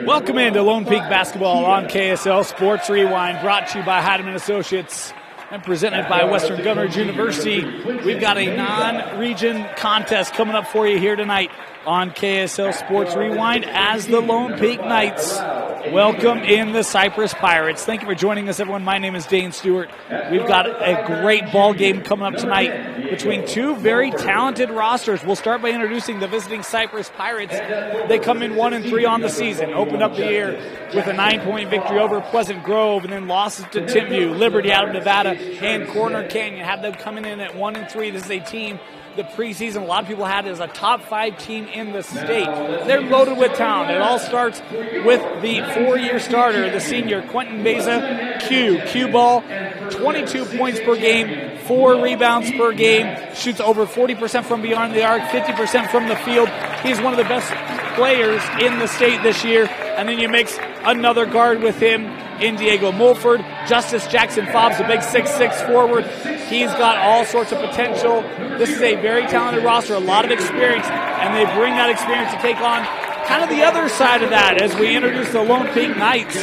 Welcome into Lone Peak Basketball on KSL Sports Rewind, brought to you by Heidemann Associates and presented by Western Governors University. We've got a non-region contest coming up for you here tonight on KSL Sports Rewind as the Lone Peak Knights welcome in the Cyprus Pirates. Thank you for joining us, everyone. My name is Dane Stewart. We've got a great ball game coming up tonight between two very talented rosters. We'll start by introducing the visiting Cyprus Pirates. They come in 1-3 on the season, opened up the year with a 9-point victory over Pleasant Grove, and then losses to Timpview, Liberty out of Nevada, and Corner Canyon. Had them coming in at 1-3. This is a team the preseason a lot of people had as a top 5 team in the state. They're loaded with talent. It all starts with the 4-year starter, the senior Quentin Meza, Q ball, 22 points per game, 4 rebounds per game, shoots over 40% from beyond the arc, 50% from the field. He's one of the best players in the state this year. And then you mix another guard with him in Diego Mulford. Justice Jackson Fobbs, a big 6'6 forward. He's got all sorts of potential. This is a very talented roster, a lot of experience, and they bring that experience to take on kind of the other side of that as we introduce the Lone Peak Knights.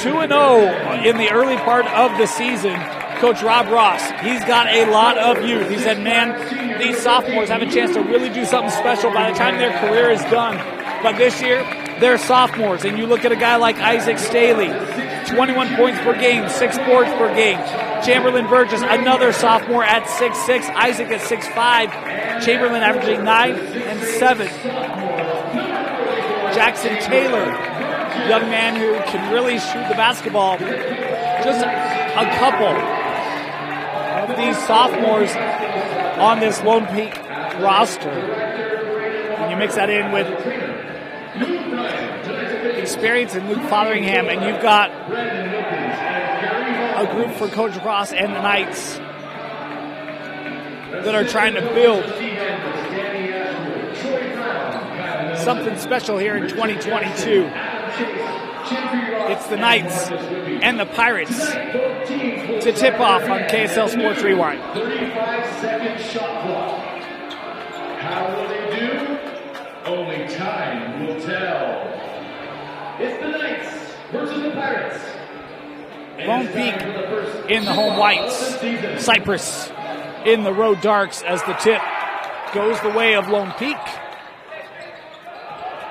2-0 in the early part of the season. Coach Rob Ross, he's got a lot of youth. He said, man, these sophomores have a chance to really do something special by the time their career is done. But this year, they're sophomores, and you look at a guy like Isaac Staley, 21 points per game, 6 boards per game. Chamberlain Burgess, another sophomore at 6'6", Isaac at 6'5", Chamberlain averaging 9 and 7. Jackson Taylor, young man who can really shoot the basketball. Just a couple of these sophomores on this Lone Peak roster. And you mix that in with experience in Luke Fotheringham, and you've got a group for Coach Ross and the Knights that are trying to build something special here in 2022. It's the Knights and the Pirates to tip off on KSL Sports Rewind. 35-second shot clock. How will they do? Only time will tell. It's the Knights versus the Pirates. Lone Peak in the home whites. Cyprus in the road darks as the tip goes the way of Lone Peak.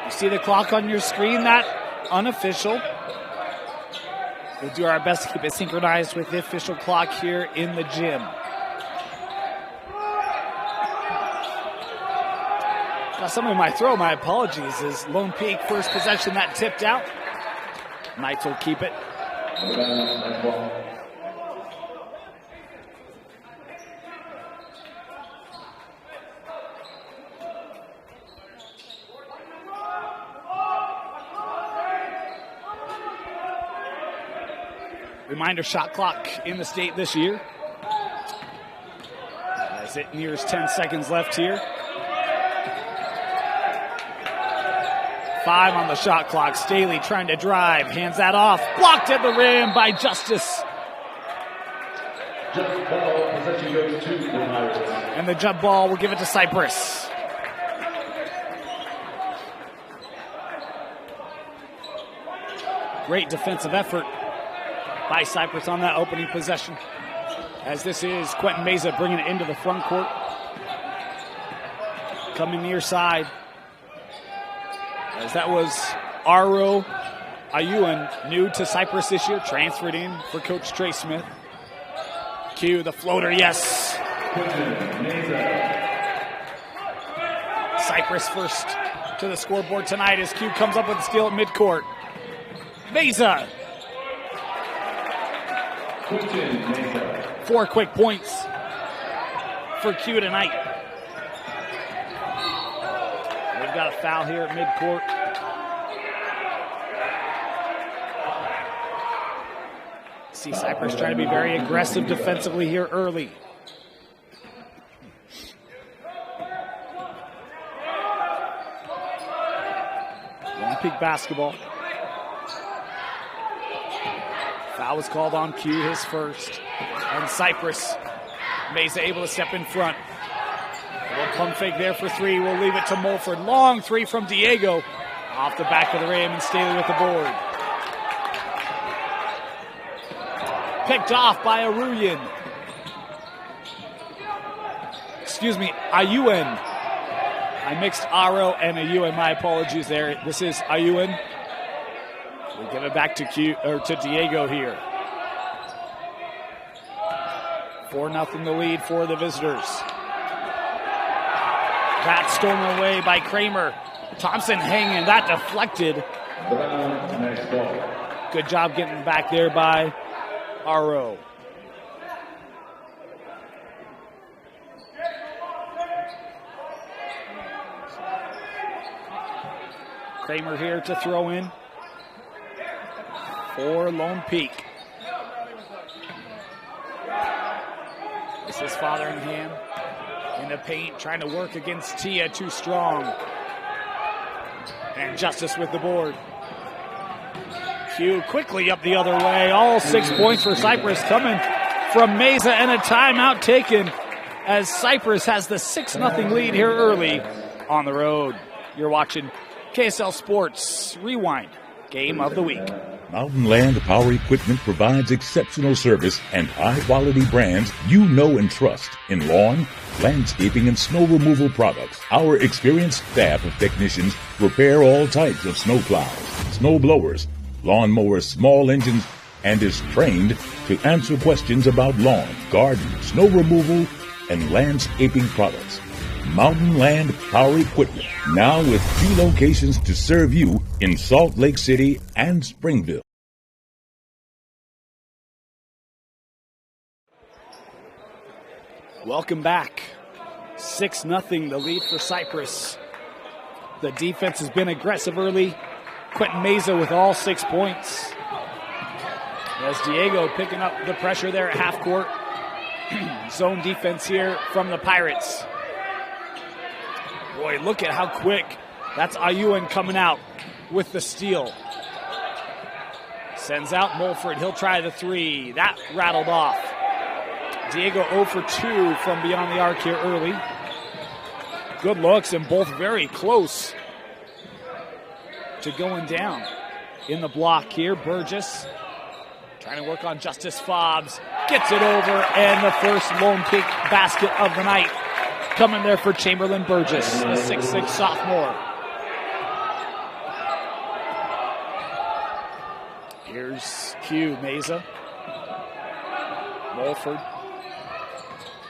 You see the clock on your screen, that unofficial. We'll do our best to keep it synchronized with the official clock here in the gym. Now, somebody might throw, my apologies, is Lone Peak first possession that tipped out. Knights will keep it. Reminder, shot clock in the state this year as it nears 10 seconds left here. 5 on the shot clock. Staley trying to drive. Hands that off. Blocked at the rim by Justice. And the jump ball will give it to Cyprus. Great defensive effort by Cyprus on that opening possession. As this is Quentin Meza bringing it into the front court. Coming near side. As that was Aro Ayuan, new to Cyprus this year, transferred in for Coach Trey Smith. Q, the floater, yes. Cyprus first to the scoreboard tonight as Q comes up with the steal at midcourt. Meza. 4 quick points for Q tonight. We've got a foul here at midcourt. See Cyprus trying to be very aggressive defensively here early. Lone Peak basketball. Foul was called on Q, his first. And Cyprus, Meza able to step in front. A little pump fake there for 3. We'll leave it to Mulford. Long 3 from Diego. Off the back of the rim, and Staley with the board. Picked off by Ayuen. I mixed Aro and Ayuen. My apologies there. This is Ayuen. We give it back to Diego here. 4-0 the lead for the visitors. That stolen away by Kramer. Thompson hanging, that deflected. Good job getting back there by Aro. Kramer here to throw in for Lone Peak. This is Fotheringham in the paint, trying to work against Tia, too strong. And Justice with the board. Q quickly up the other way. All 6 points for Cyprus coming from Meza, and a timeout taken as Cyprus has the 6-0 lead here early on the road. You're watching KSL Sports Rewind Game of the Week. Mountain Land Power Equipment provides exceptional service and high-quality brands you know and trust in lawn, landscaping, and snow removal products. Our experienced staff of technicians repair all types of snow plows, snow blowers, lawn mowers, small engines, and is trained to answer questions about lawn, garden, snow removal, and landscaping products. Mountain Land Power Equipment, now with 3 locations to serve you in Salt Lake City and Springville. Welcome back. 6-0 the lead for Cyprus. The defense has been aggressive early. Quentin Meza with all 6 points. As Diego picking up the pressure there at half court. Zone defense here from the Pirates. Boy, look at how quick. That's Ayuen coming out with the steal. Sends out Mulford. He'll try the 3. That rattled off. Diego 0 for 2 from beyond the arc here early. Good looks, and both very close to going down. In the block here, Burgess trying to work on Justice Fobbs. Gets it over, and the first Lone Peak basket of the night coming there for Chamberlain Burgess, the 6'6" sophomore. Here's Q, Meza. Mulford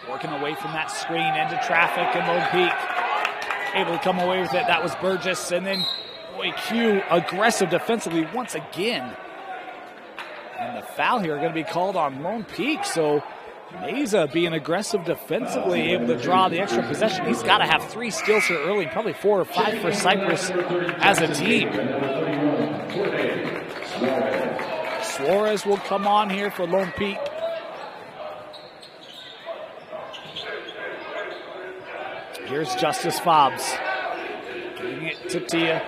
working away from that screen into traffic, and Lone Peak able to come away with it. That was Burgess, and then boy, Q aggressive defensively once again. And the foul here going to be called on Lone Peak, so Meza being aggressive defensively, able to draw the extra possession. He's got to have 3 steals here early, probably 4 or 5 for Cyprus as a team. Suarez will come on here for Lone Peak. Here's Justice Fobbs. Giving it to Tia.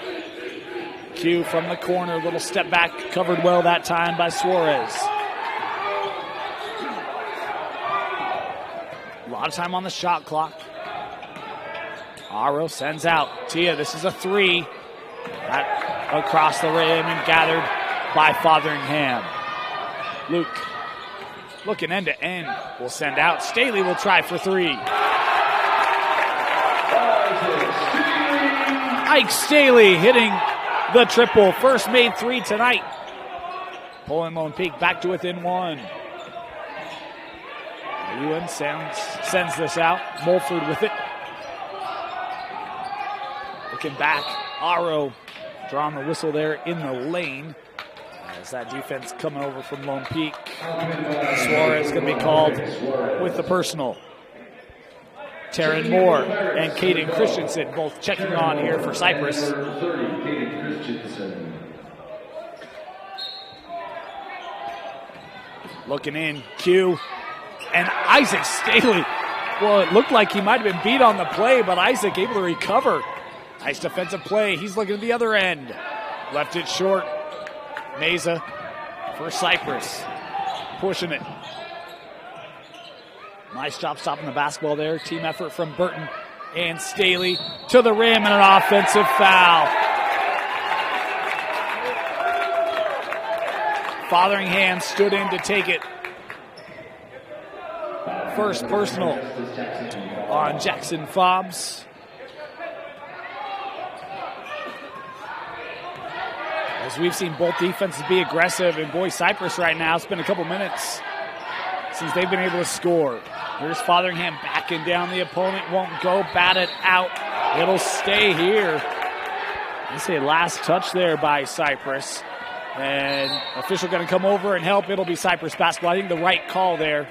Q from the corner, little step back, covered well that time by Suarez. A lot of time on the shot clock. Aro sends out. Tia, this is a 3. That across the rim and gathered by Fotheringham. Luke looking end to end. Will send out. Staley will try for 3. Ike Staley hitting the triple. First made 3 tonight. Pulling Lone Peak back to within 1. Ewan sends this out. Mulford with it. Looking back. Aro drawing the whistle there in the lane. As that defense coming over from Lone Peak. Suarez going to be called with the personal. Taryn Moore and Caden Christensen both checking on here for Cyprus. Looking in, Q. And Isaac Staley. Well, it looked like he might have been beat on the play, but Isaac able to recover. Nice defensive play. He's looking at the other end. Left it short. Meza for Cyprus. Pushing it. Nice job stopping the basketball there. Team effort from Burton and Staley to the rim, and an offensive foul. Fotheringham stood in to take it. First personal on Jackson Fobbs. As we've seen both defenses be aggressive, and boy, Cyprus right now, it's been a couple minutes since they've been able to score. Here's Fotheringham backing down the opponent, won't go, bat it out. It'll stay here. This is a last touch there by Cyprus. And official going to come over and help. It'll be Cyprus basketball. I think the right call there.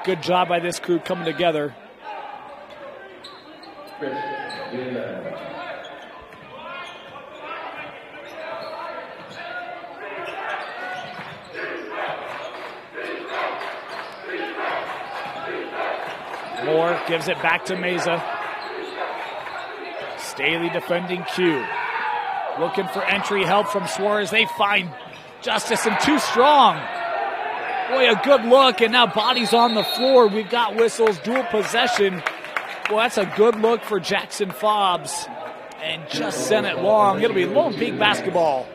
Good job by this crew coming together. Moore gives it back to Meza. Staley defending Q. Looking for entry, help from Suarez. They find Justice and too strong. Boy, a good look, and now bodies on the floor. We've got whistles, dual possession. Boy, that's a good look for Jackson Fobbs. And just sent it long. It'll be Lone Peak basketball.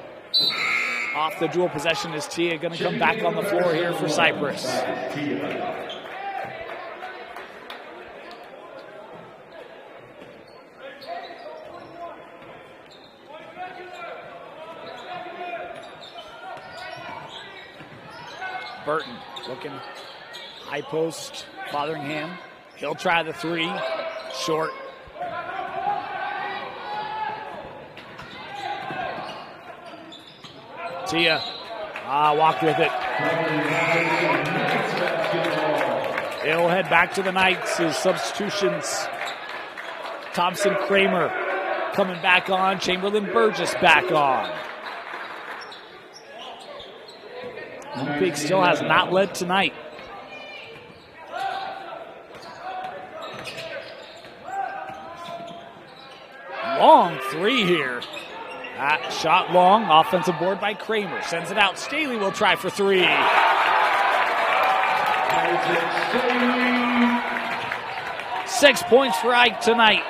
Off the dual possession is Tia going to come back on the floor here for Cyprus. Burton looking high post, Fotheringham. He'll try the three, short. Tia, walked with it. They'll head back to the Knights. His substitutions. Thompson Kramer coming back on. Chamberlain Burgess back on. Peak still has not led tonight. Long three here. That shot long. Offensive board by Kramer. Sends it out. Staley will try for three. 6 points for Ike tonight.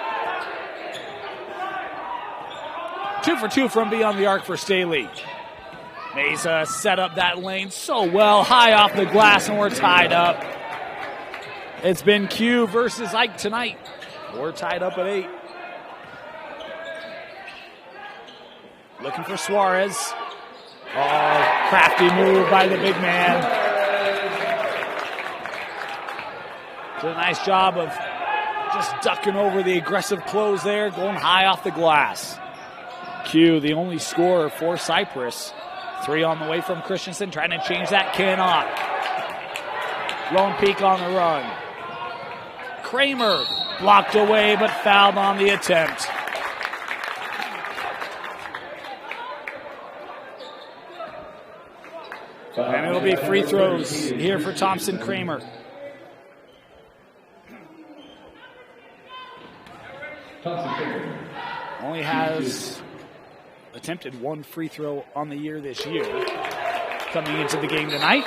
2 for 2 from beyond the arc for Staley. Meza set up that lane so well, high off the glass, and we're tied up. It's been Q versus Ike tonight. We're tied up at 8. Looking for Suarez. Oh, crafty move by the big man. Did a nice job of just ducking over the aggressive close there, going high off the glass. Q, the only scorer for Cyprus. 3 on the way from Christensen, trying to change that, cannot. Lone Peak on the run. Kramer blocked away, but fouled on the attempt. And it'll be free throws here for Thompson Kramer. Only has attempted 1 free throw on the year this year. Coming into the game tonight,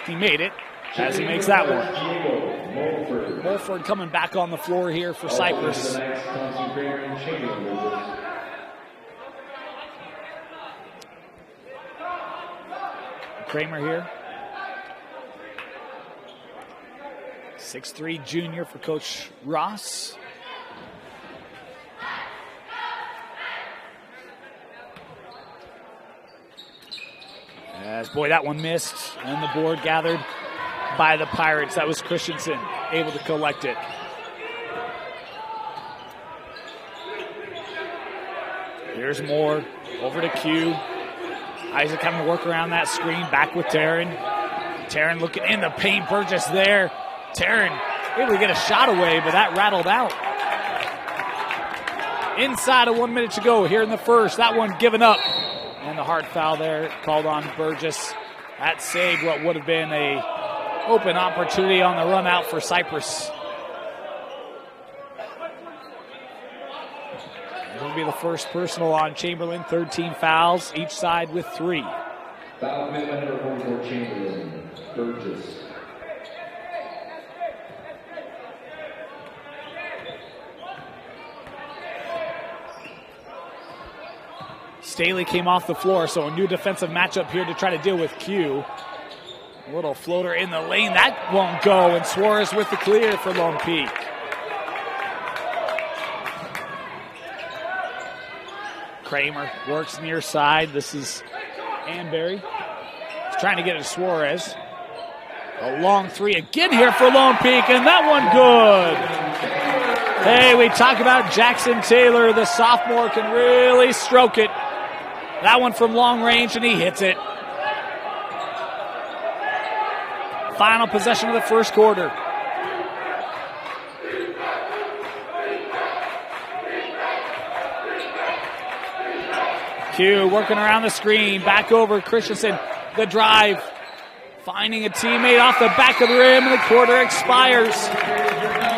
he made it as he makes that one. Mulford coming back on the floor here for Cyprus. Kramer here. 6'3" junior for Coach Ross. As, boy, that one missed, and the board gathered by the Pirates. That was Christensen able to collect it. Here's Moore, over to Q. Isaac having to work around that screen, back with Taryn. Taryn looking in the paint, Burgess there. Taryn able to get a shot away, but that rattled out. Inside of 1 minute to go here in the first. That one given up. And the hard foul there called on Burgess. That saved what would have been a open opportunity on the run out for Cyprus. It'll be the first personal on Chamberlain. 13 fouls, each side with 3. Foul commitment number 44, Chamberlain, Burgess. Staley came off the floor, so a new defensive matchup here to try to deal with Q. A little floater in the lane. That won't go, and Suarez with the clear for Lone Peak. Kramer works near side. This is Anberry. He's trying to get it to Suarez. A long three again here for Lone Peak, and that one good. Hey, we talk about Jackson Taylor. The sophomore can really stroke it. That one from long range, and he hits it. Final possession of the first quarter. Q working around the screen. Back over Christensen. The drive. Finding a teammate off the back of the rim, and the quarter expires.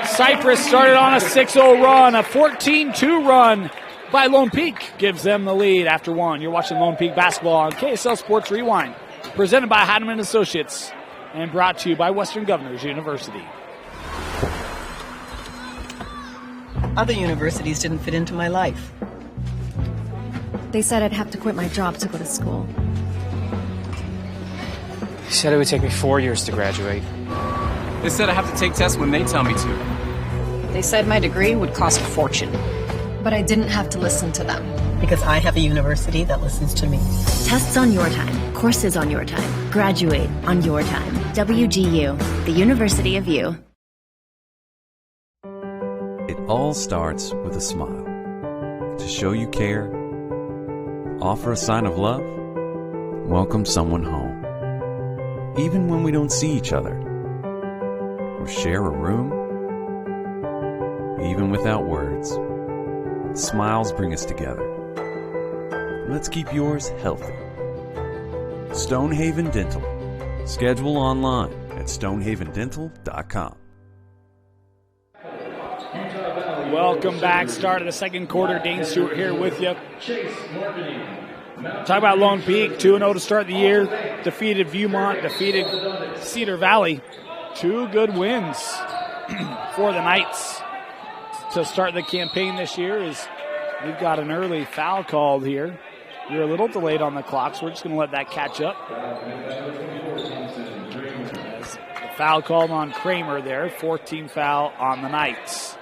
Cyprus started on a 6-0 run. A 14-2 run by Lone Peak gives them the lead after one. You're watching Lone Peak basketball on KSL Sports Rewind. Presented by Heidemann Associates. And brought to you by Western Governors University. Other universities didn't fit into my life. They said I'd have to quit my job to go to school. They said it would take me 4 years to graduate. They said I have to take tests when they tell me to. They said my degree would cost a fortune. But I didn't have to listen to them. Because I have a university that listens to me. Tests on your time. Courses on your time. Graduate on your time. WGU, the University of You. It all starts with a smile. To show you care, offer a sign of love, welcome someone home. Even when we don't see each other, or share a room, even without words, smiles bring us together. Let's keep yours healthy. Stonehaven Dental. Schedule online at stonehavendental.com. Welcome back. Start of the second quarter. Dane Stewart here with you. Talk about Lone Peak, 2-0 to start the year. Defeated Viewmont, defeated Cedar Valley. Two good wins for the Knights to start the campaign this year. Is we've got an early foul called here. You're a little delayed on the clock, so we're just going to let that catch up. As the foul called on Kramer there, 14 foul on the Knights.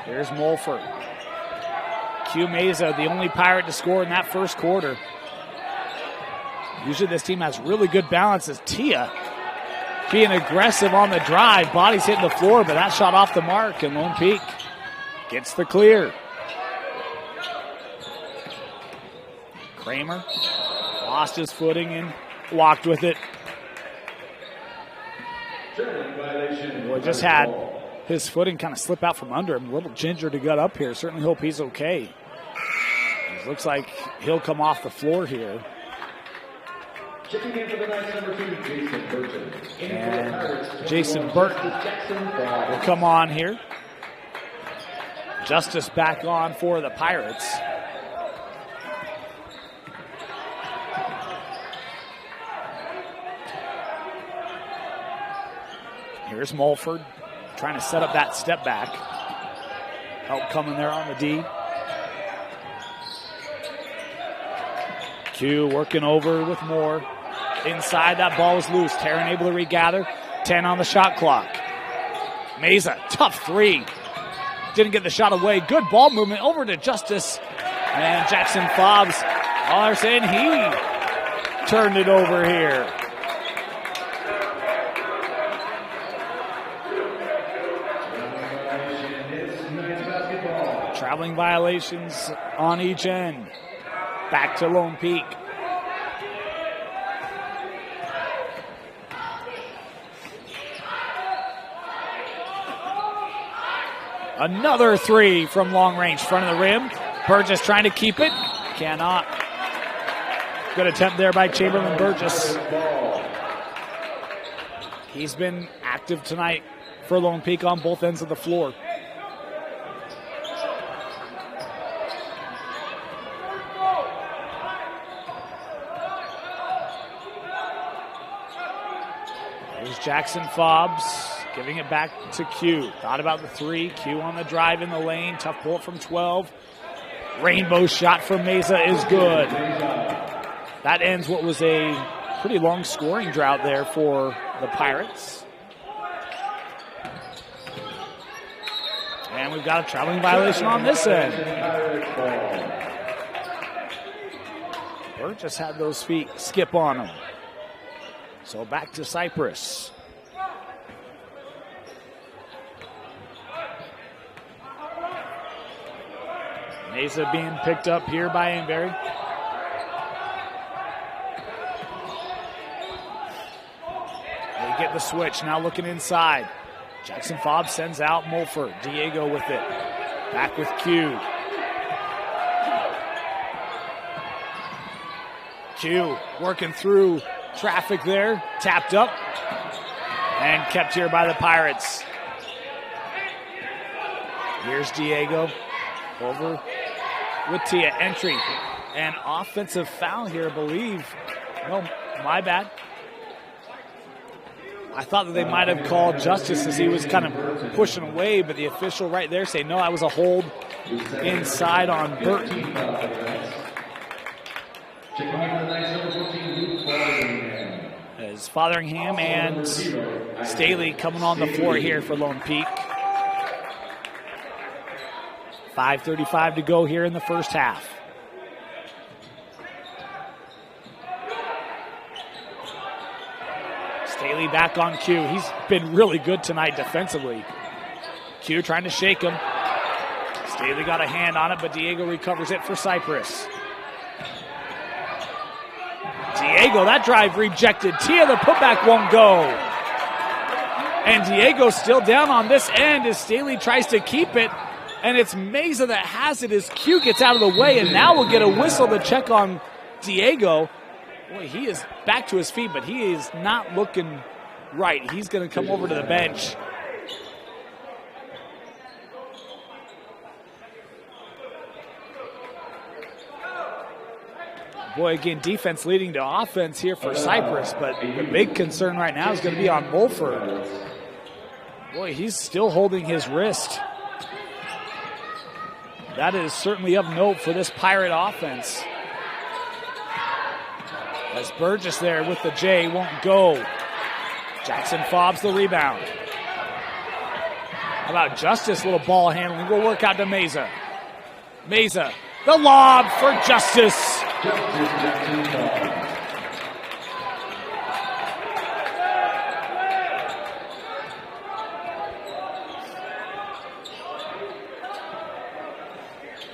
Here's Mulford. Q Mesa, the only Pirate to score in that first quarter. Usually this team has really good balance as Tia being aggressive on the drive. Body's hitting the floor, but that shot off the mark, and Lone Peak gets the clear. Kramer lost his footing and walked with it. Well, just had his footing kind of slip out from under him. A little ginger to get up here. Certainly hope he's okay. It looks like he'll come off the floor here. And Jason Burton will come on here. Justice back on for the Pirates. Here's Mulford trying to set up that step back. Help coming there on the D. Q working over with Moore. Inside, that ball is loose. Tarrant able to regather. 10 on the shot clock. Mesa, tough three. Didn't get the shot away. Good ball movement over to Justice. And Jackson Fobbs, all are saying he turned it over here. Traveling violations on each end. Back to Lone Peak. Another three from long range, front of the rim. Burgess trying to keep it. Cannot. Good attempt there by Chamberlain Burgess. He's been active tonight for Lone Peak on both ends of the floor. Here's Jackson Fobbs giving it back to Q. Thought about the three. Q on the drive in the lane. Tough pull from 12. Rainbow shot from Mesa is good. That ends what was a pretty long scoring drought there for the Pirates. And we've got a traveling violation on this end. Burgess had those feet skip on him. So back to Cyprus. Mesa being picked up here by Ainberry. They get the switch, now looking inside. Jackson Fobbs sends out Mulford. Diego with it. Back with Q. Q working through traffic there. Tapped up. And kept here by the Pirates. Here's Diego. Over with Tia. Entry. An offensive foul here, I believe. No, my bad. I thought that they might have called justice as he was kind of pushing away, but the official right there saying, no, that was a hold inside on Burton. As Fotheringham and Staley coming on the floor here for Lone Peak. 5:35 to go here in the first half. Staley back on Q. He's been really good tonight defensively. Q trying to shake him. Staley got a hand on it, but Diego recovers it for Cyprus. Diego, that drive rejected. Tia, the putback won't go. And Diego still down on this end as Staley tries to keep it. And it's Mesa that has it as Q gets out of the way. And now we'll get a whistle to check on Diego. Boy, he is back to his feet, but he is not looking right. He's going to come over to the bench. Boy, again, defense leading to offense here for Cyprus, but the big concern right now is going to be on Mulford. Boy, he's still holding his wrist. That is certainly of note for this Pirate offense. As Burgess there with the J won't go. Jackson Fobbs the rebound. How about Justice? Little ball handling. We'll work out to Mesa. Mesa, the lob for Justice.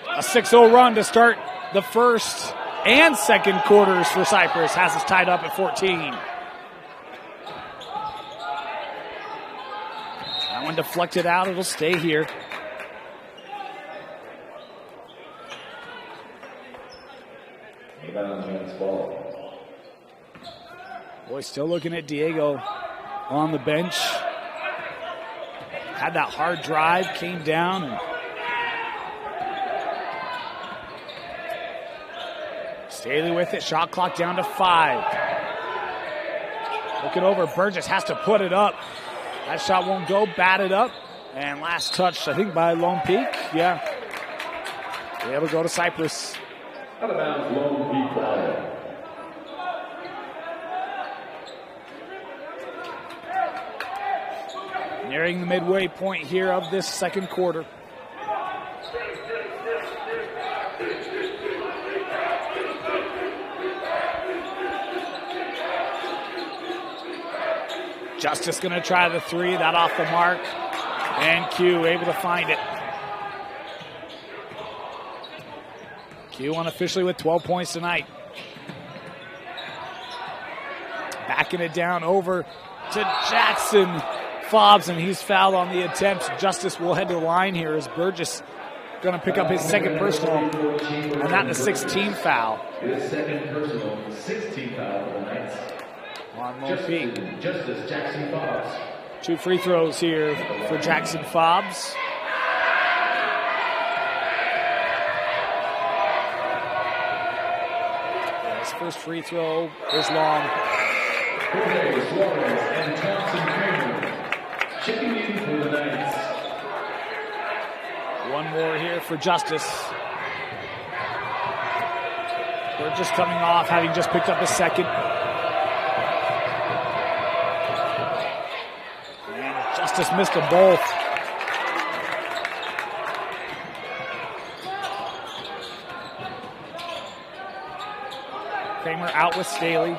A 6-0 run to start the first and second quarters for Cyprus. Has us tied up at 14. That one deflected out. It'll stay here. Boy, still looking at Diego on the bench. Had that hard drive, came down and Staley with it, shot clock down to 5. Looking over, Burgess has to put it up. That shot won't go, batted up. And last touch, I think, by Lone Peak. Yeah. Able to go to Cyprus. Out of bounds, Lone Peak ball. Nearing the midway point here of this second quarter. Justice going to try the three, that off the mark. And Q able to find it. Q unofficially with 12 points tonight. Backing it down over to Jackson Fobbs, and he's fouled on the attempt. Justice will head to the line here as Burgess going to pick up his second personal, and that the 16th foul. His second personal, 16th foul for the Knights. On Lone Peak. Justice Jackson Fobbs. 2 free throws here for Jackson Fobbs. His first free throw is long. Jorge Suarez and Thompson Kramer checking in for the Knights. One more here for Justice. We're just coming off, having just picked up a second. And Justice missed them both. Kramer out with Staley.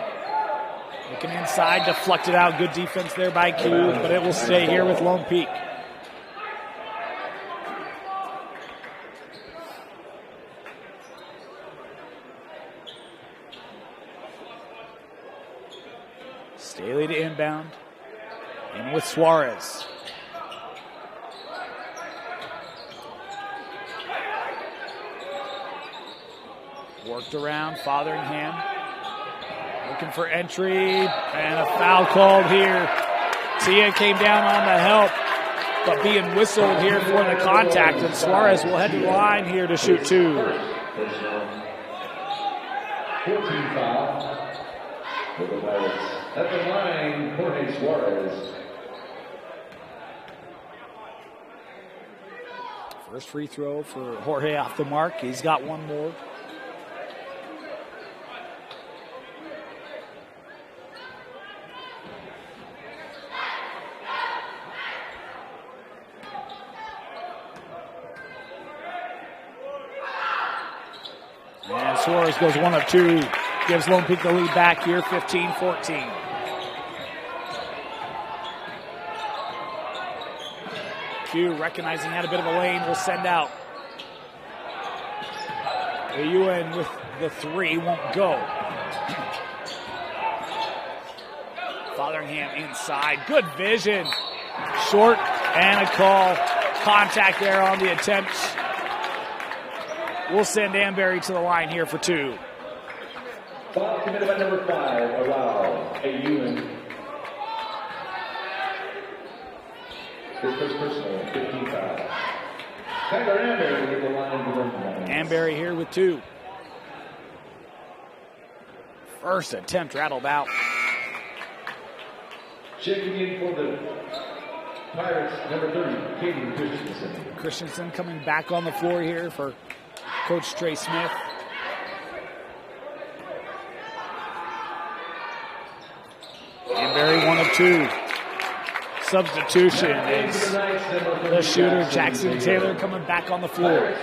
Looking inside, deflected out. Good defense there by Q, but it will stay here with Lone Peak. Staley to inbound. In with Suarez. Worked around, Fotheringham. Looking for entry, and a foul called here. Tia came down on the help, but being whistled here for the contact, and Suarez will head to the line here to shoot 2. 14 foul for the Pirates. At the line, Jorge Suarez. First free throw for Jorge off the mark. He's got one more. And Suarez goes 1 of 2. Gives Lone Peak the lead back here, 15-14. Q, recognizing he had a bit of a lane, will send out. The UN with the 3 won't go. Fotheringham inside. Good vision. Short and a call. Contact there on the attempt. We'll send Amberry to the line here for 2. Foul committed by number 5, Allow, a UN. His first personal, 15 foul. Tyler Amberry with the line for them. Amberry here with 2. First attempt rattled out. Checking in for the Pirates, number 30, Caden Christensen. Christensen coming back on the floor here for Coach Trey Smith. Amberry 1 of 2. Substitution is the shooter, Jackson Taylor, coming back on the floor.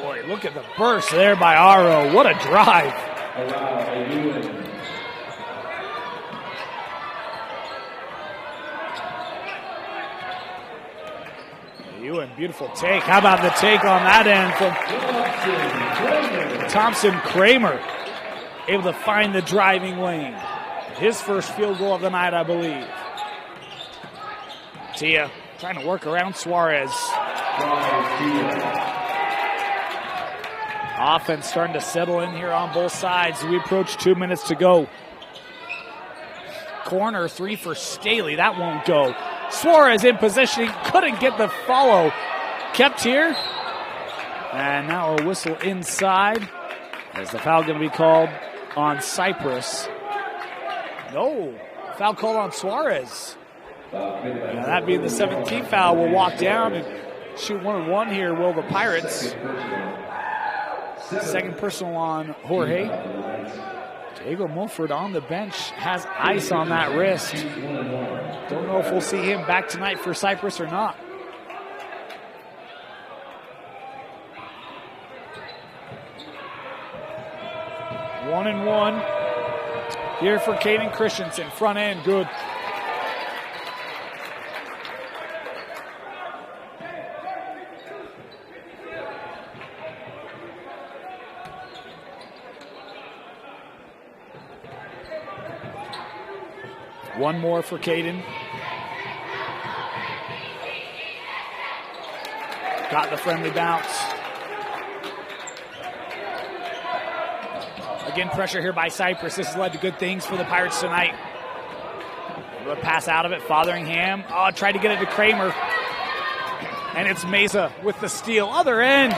Boy, look at the burst there by Aro. What a drive. Ewan, beautiful take. How about the take on that end from Thompson Kramer? Able to find the driving lane. His first field goal of the night, I believe. Tia trying to work around Suarez. Offense starting to settle in here on both sides. We approach 2 minutes to go. Corner 3 for Staley. That won't go. Suarez in position. Couldn't get the follow. Kept here. And now a whistle inside. Is the foul going to be called on Cyprus? No. Foul called on Suarez. And that being the 17th foul, will walk down and shoot 1-1 here, will the Pirates. Second personal on Jorge. Diego Mulford on the bench has ice on that wrist. Don't know if we'll see him back tonight for Cyprus or not. One and one here for Caden Christensen. Front end, good. One more for Caden. Got the friendly bounce. Again, pressure here by Cyprus. This has led to good things for the Pirates tonight. A pass out of it. Fotheringham. Oh, tried to get it to Kramer. And it's Mesa with the steal. Other end.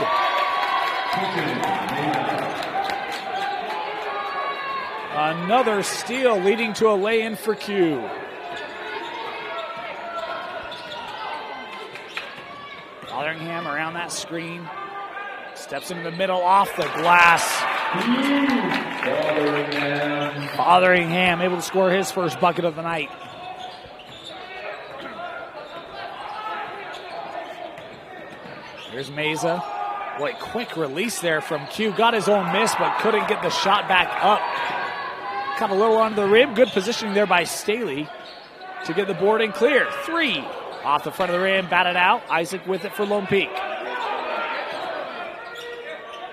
Another steal leading to a lay-in for Q. Fotheringham around that screen. Steps into the middle off the glass. Fotheringham able to score his first bucket of the night. Here's Meza. Boy, quick release there from Q. Got his own miss, but couldn't get the shot back up. Cut a little under the rim. Good positioning there by Staley to get the board and clear. 3 off the front of the rim, batted out. Isaac with it for Lone Peak.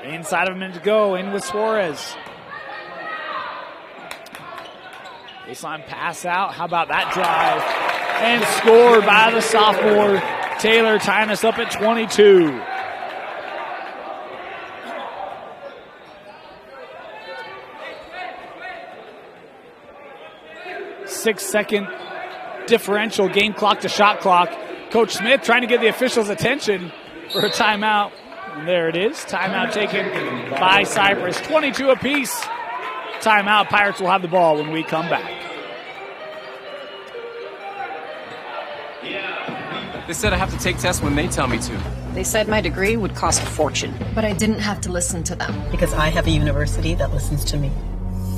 Inside of a minute to go, in with Suarez. Baseline pass out. How about that drive? And scored by the sophomore Taylor, tying us up at 22. Six-second differential, game clock to shot clock. Coach Smith trying to get the officials' attention for a timeout. And there it is. Timeout taken by Cyprus. 22 apiece. Timeout. Pirates will have the ball when we come back. They said I have to take tests when they tell me to. They said my degree would cost a fortune. But I didn't have to listen to them. Because I have a university that listens to me.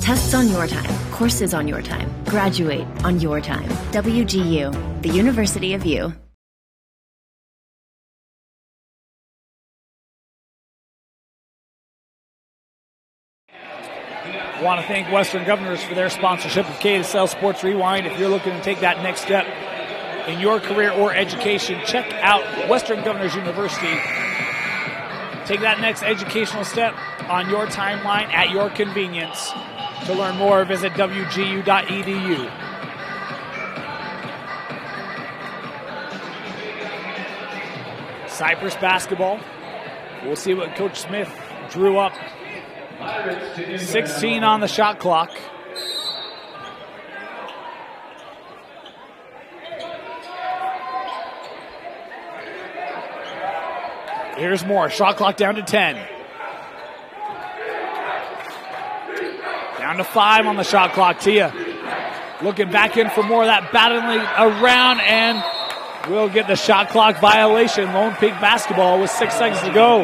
Tests on your time, courses on your time, graduate on your time. WGU, the University of You. I want to thank Western Governors for their sponsorship of KSL Sports Rewind. If you're looking to take that next step in your career or education, check out Western Governors University. Take that next educational step on your timeline at your convenience. To learn more, visit wgu.edu. Cyprus basketball. We'll see what Coach Smith drew up. 16 on the shot clock. Here's more. Shot clock down to 10. Down to 5 on the shot clock. Tia looking back in for more of that, battling around, and we'll get the shot clock violation. Lone Peak basketball with 6 seconds to go.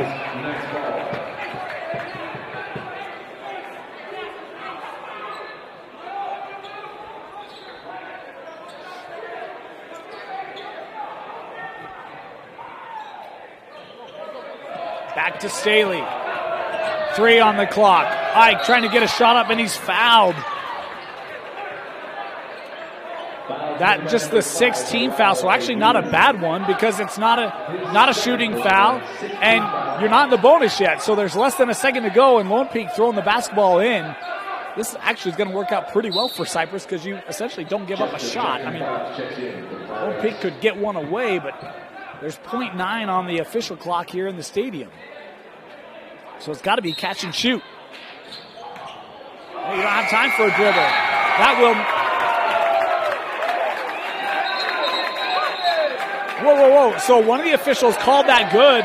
Back to Staley. 3 on the clock. Ike trying to get a shot up, and he's fouled. That just the 16th foul, so actually not a bad one because it's not a shooting foul, and you're not in the bonus yet. So there's less than a second to go, and Lone Peak throwing the basketball in. This actually is going to work out pretty well for Cyprus because you essentially don't give up a shot. I mean, Lone Peak could get one away, but there's 0.9 on the official clock here in the stadium. So it's got to be catch and shoot. You don't have time for a dribble. That will... Whoa. So one of the officials called that good,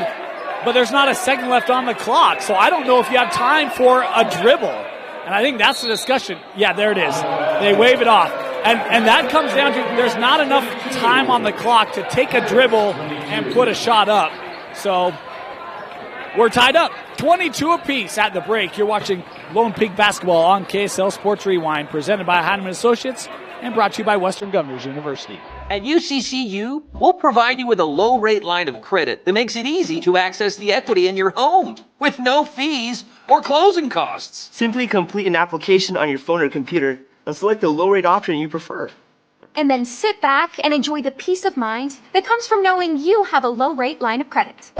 but there's not a second left on the clock. So I don't know if you have time for a dribble. And I think that's the discussion. Yeah, there it is. They wave it off. And that comes down to there's not enough time on the clock to take a dribble and put a shot up. So we're tied up. 22 apiece at the break. You're watching Lone Peak basketball on KSL Sports Rewind, presented by Heinemann Associates and brought to you by Western Governors University. At UCCU, we'll provide you with a low-rate line of credit that makes it easy to access the equity in your home with no fees or closing costs. Simply complete an application on your phone or computer and select the low-rate option you prefer. And then sit back and enjoy the peace of mind that comes from knowing you have a low-rate line of credit.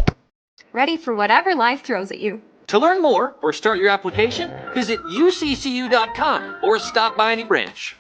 Ready for whatever life throws at you. To learn more or start your application, visit uccu.com or stop by any branch.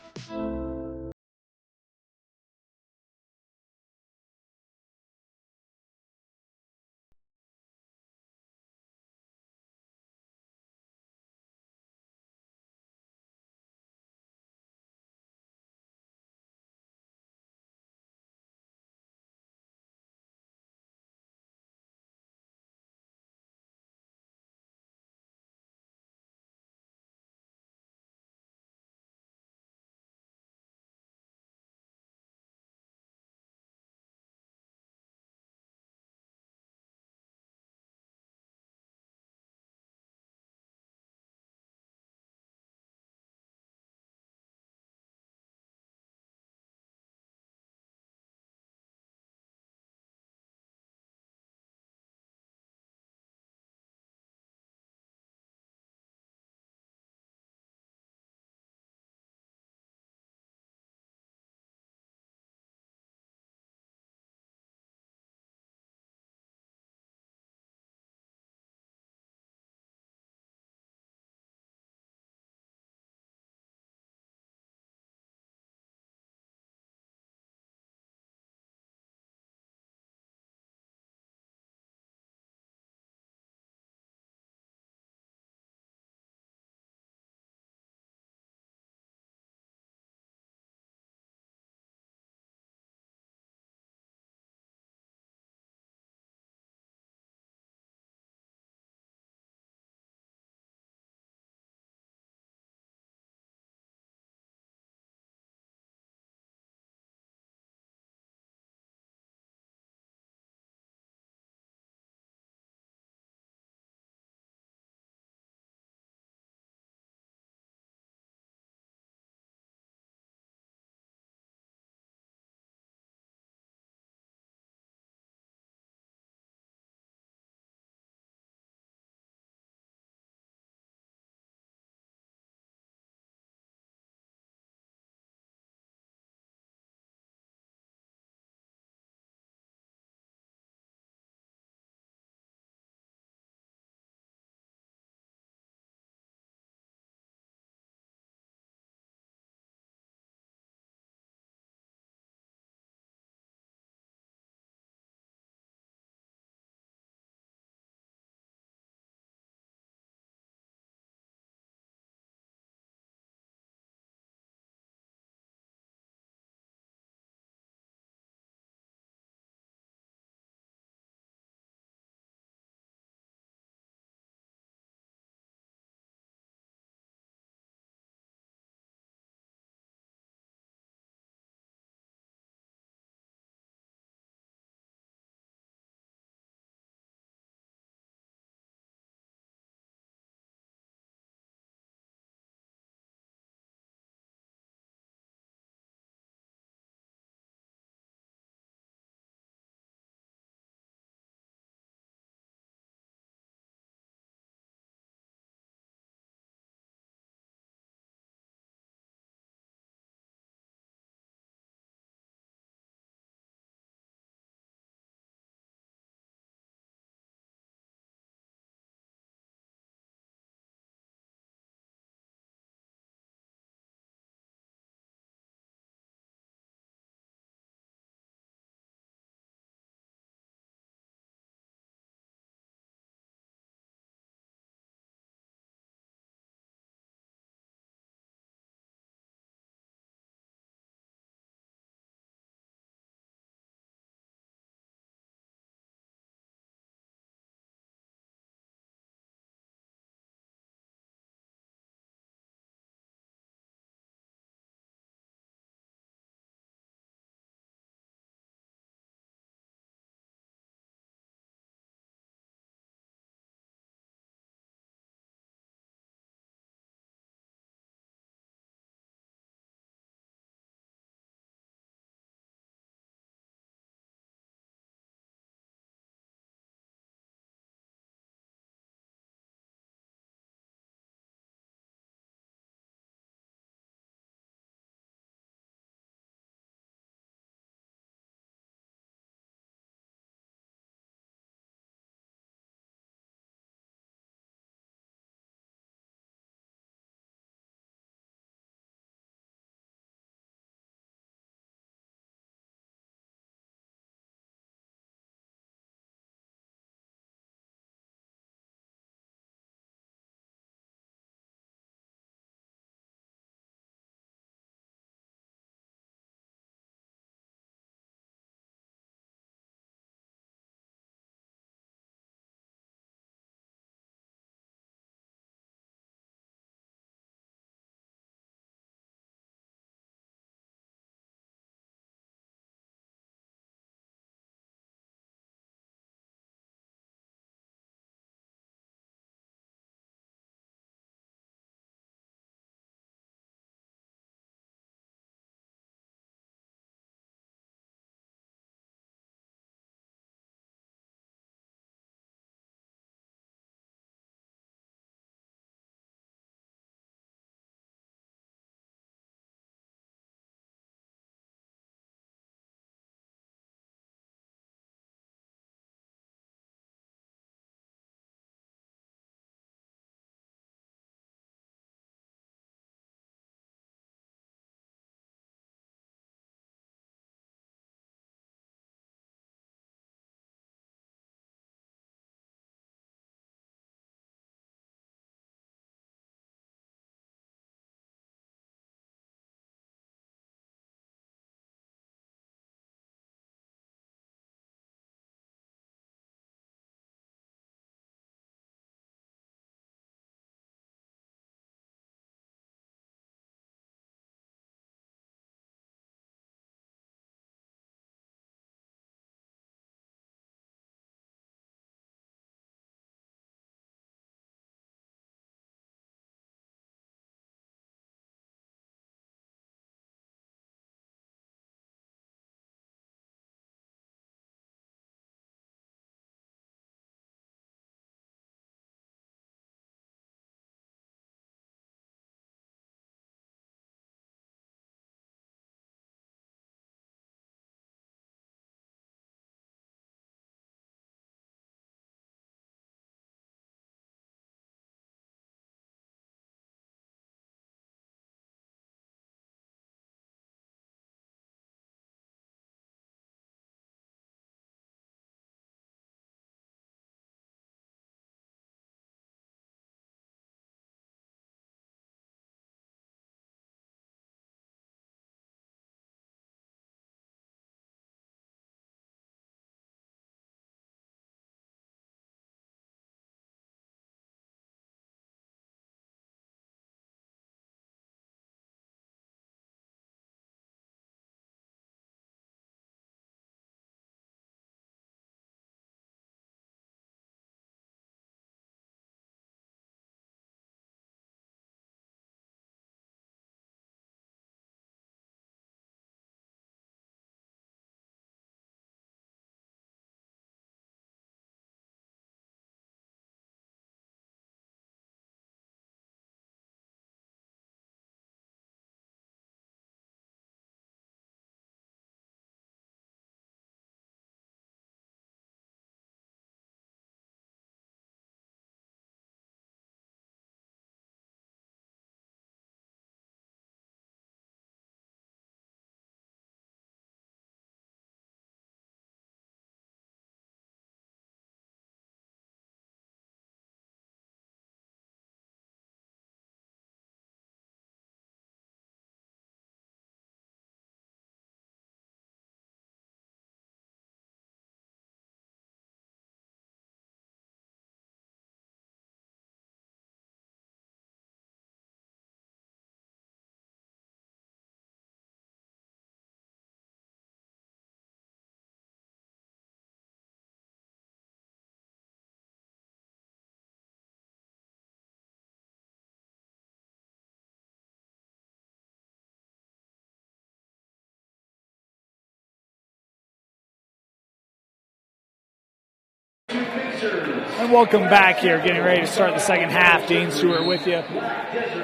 And welcome back here, getting ready to start the second half. Dane Stewart with you.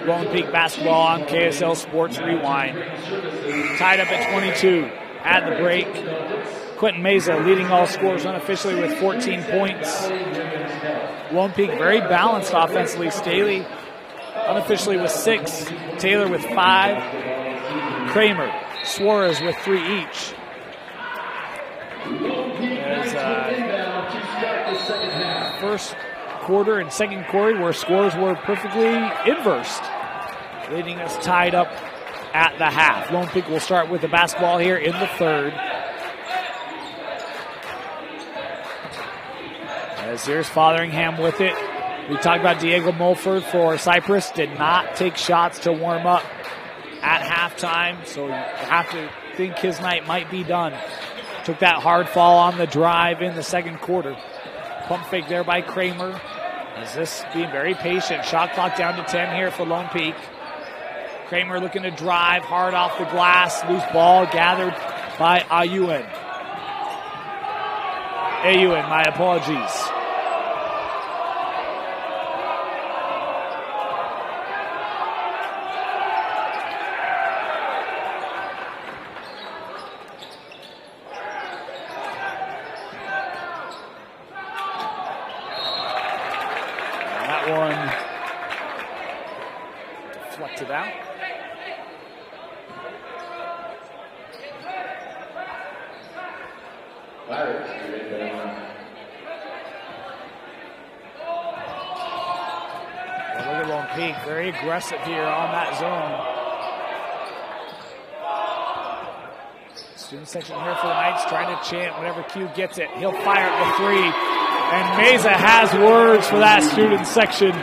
Lone Peak basketball on KSL Sports Rewind. Tied up at 22 at the break. Quentin Meza leading all scorers unofficially with 14 points. Lone Peak very balanced offensively. Staley unofficially with 6. Taylor with 5. Kramer, Suarez with 3 each. As first quarter and second quarter where scores were perfectly inversed, leading us tied up at the half. Lone Peak will start with the basketball here in the third. As here's Fotheringham with it. We talked about Diego Mulford for Cyprus. Did not take shots to warm up at halftime, so you have to think his night might be done. Took that hard fall on the drive in the second quarter. Pump fake there by Kramer. As this being very patient. Shot clock down to 10 here for Lone Peak. Kramer looking to drive hard off the glass. Loose ball gathered by Ayuen. My apologies. Deflected out. Well, look at Lone Peak, very aggressive here on that zone. Student section here for the Knights trying to chant whenever Q gets it. He'll fire at the 3. And Meza has words for that student section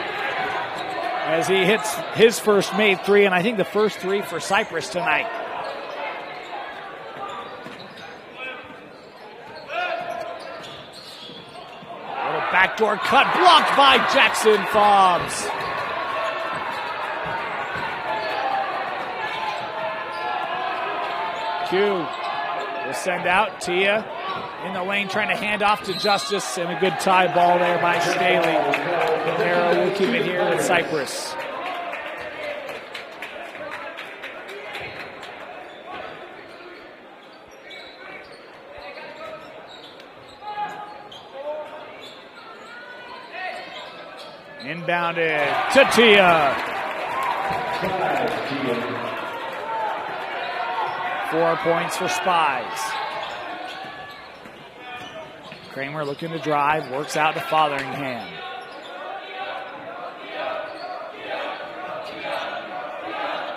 as he hits his first made 3, and I think the first 3 for Cyprus tonight. What a backdoor cut, blocked by Jackson Fobbs. Q will send out. Tia in the lane trying to hand off to Justice, and a good tie ball there by Staley. Arrow will keep it here with Cyprus. Inbounded to Tia. 4 points for Spies. Kramer looking to drive, works out to Fotheringham.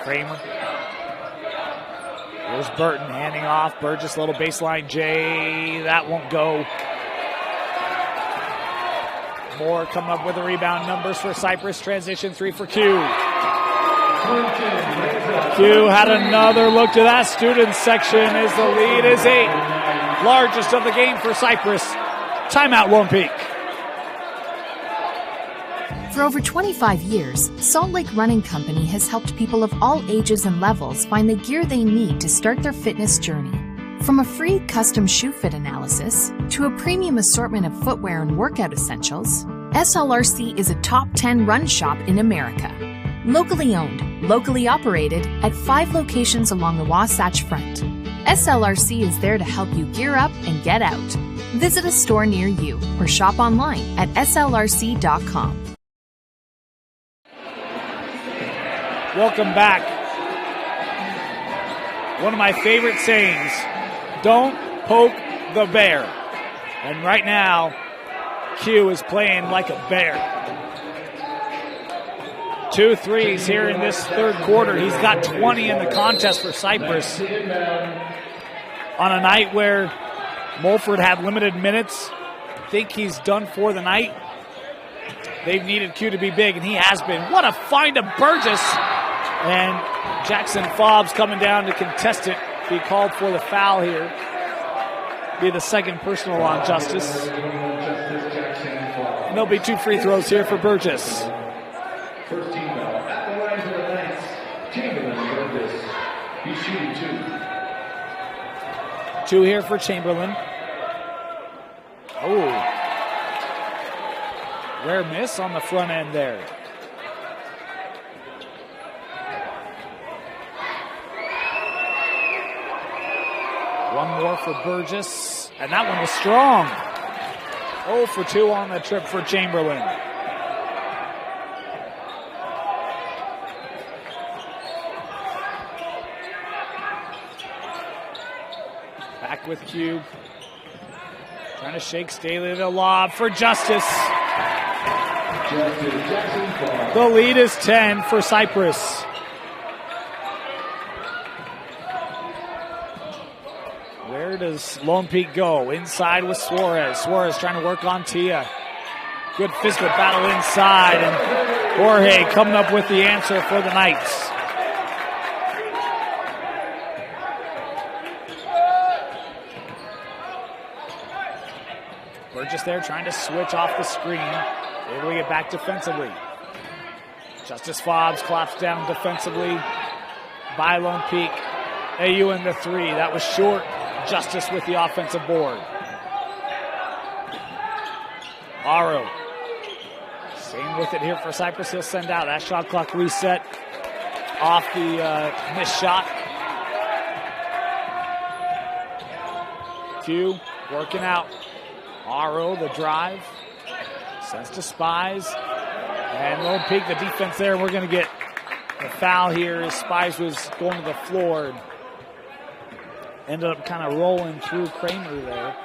Kramer. Here's Burton handing off. Burgess, little baseline J. That won't go. Moore coming up with the rebound numbers for Cyprus. Transition 3 for Q. Q had another look to that student section as the lead is 8. Largest of the game for Cyprus. Timeout, Lone Peak. For over 25 years, Salt Lake Running Company has helped people of all ages and levels find the gear they need to start their fitness journey. From a free custom shoe fit analysis to a premium assortment of footwear and workout essentials, SLRC is a top 10 run shop in America. Locally owned, locally operated at 5 locations along the Wasatch Front. SLRC is there to help you gear up and get out. Visit a store near you or shop online at slrc.com. Welcome back. One of my favorite sayings, don't poke the bear. And right now, Q is playing like a bear. 2 threes here in this third quarter. He's got 20 in the contest for Cyprus. On a night where Mulford had limited minutes, I think he's done for the night. They've needed Q to be big, and he has been. What a find of Burgess. And Jackson Fobbs coming down to contest it. He called for the foul here. Be the second personal on Justice. And there'll be 2 free throws here for Burgess. First team foul at the line for the Knights. Chamberlain Burgess. He's shooting 2. 2 here for Chamberlain. Oh. Rare miss on the front end there. One more for Burgess, and that one was strong. 0 for 2 on the trip for Chamberlain. Back with Cube. Trying to shake Staley, the lob for Justice. The lead is 10 for Cyprus. Where does Lone Peak go? Inside with Suarez. Suarez trying to work on Tia. Good physical battle inside, and Jorge coming up with the answer for the Knights. Burgess there trying to switch off the screen. Able to get back defensively. Justice Fobbs claps down defensively by Lone Peak. AU in the 3. That was short. Justice with the offensive board. Aro. Same with it here for Cyprus. He'll send out. That shot clock reset off the missed shot. Q working out. Aro, the drive. Sends to Spies. And Lone Peak, the defense there. We're going to get a foul here as Spies was going to the floor. And ended up kind of rolling through Kramer there.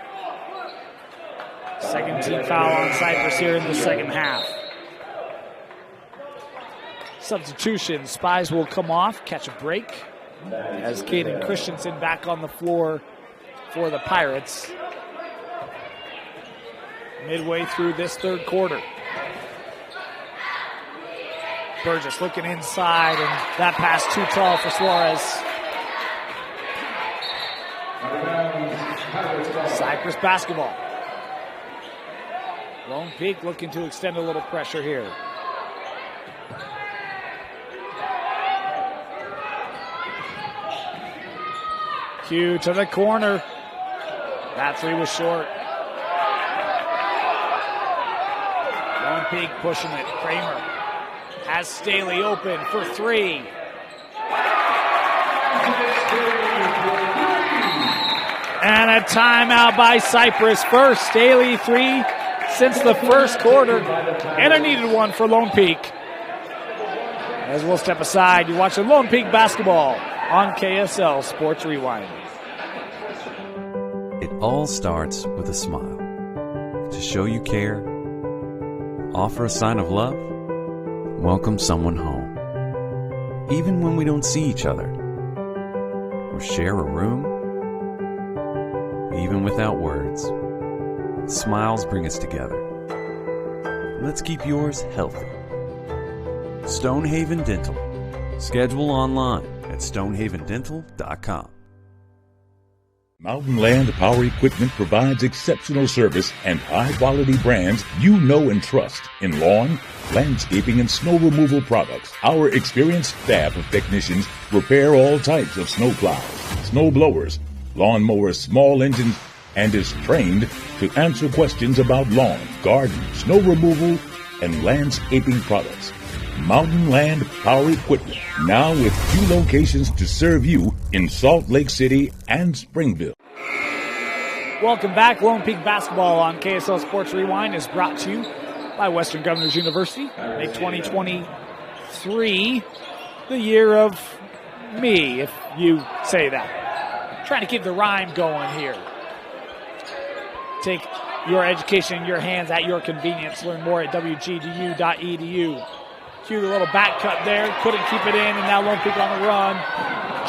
Second team foul on Cyprus here in the second half. Substitution. Spies will come off, catch a break. As Caden Christensen back on the floor for the Pirates. Midway through this third quarter. Burgess looking inside, and that pass too tall for Suarez. Cyprus basketball. Lone Peak looking to extend a little pressure here. Q to the corner. That 3 was short. Lone Peak pushing it. Kramer has Staley open for 3. And a timeout by Cyprus. First Staley 3 since the first quarter. And a needed one for Lone Peak. As we'll step aside, you're watching Lone Peak basketball on KSL Sports Rewind. It all starts with a smile. To show you care, offer a sign of love, welcome someone home. Even when we don't see each other, or share a room, even without words, smiles bring us together. Let's keep yours healthy. Stonehaven Dental. Schedule online at stonehavendental.com. Mountain Land Power Equipment provides exceptional service and high-quality brands you know and trust in lawn, landscaping, and snow removal products. Our experienced staff of technicians repair all types of snow plows, snow blowers, lawn mowers, small engines, and is trained to answer questions about lawn, garden, snow removal, and landscaping products. Mountain Land Power Equipment, now with 2 locations to serve you in Salt Lake City and Springville. Welcome back. Lone Peak basketball on KSL Sports Rewind is brought to you by Western Governors University. Make 2023 the year of me, if you say that. Trying to keep the rhyme going here. Take your education in your hands at your convenience. Learn more at wgdu.edu. Cue the little back cut there. Couldn't keep it in, and now Lone Peak on the run.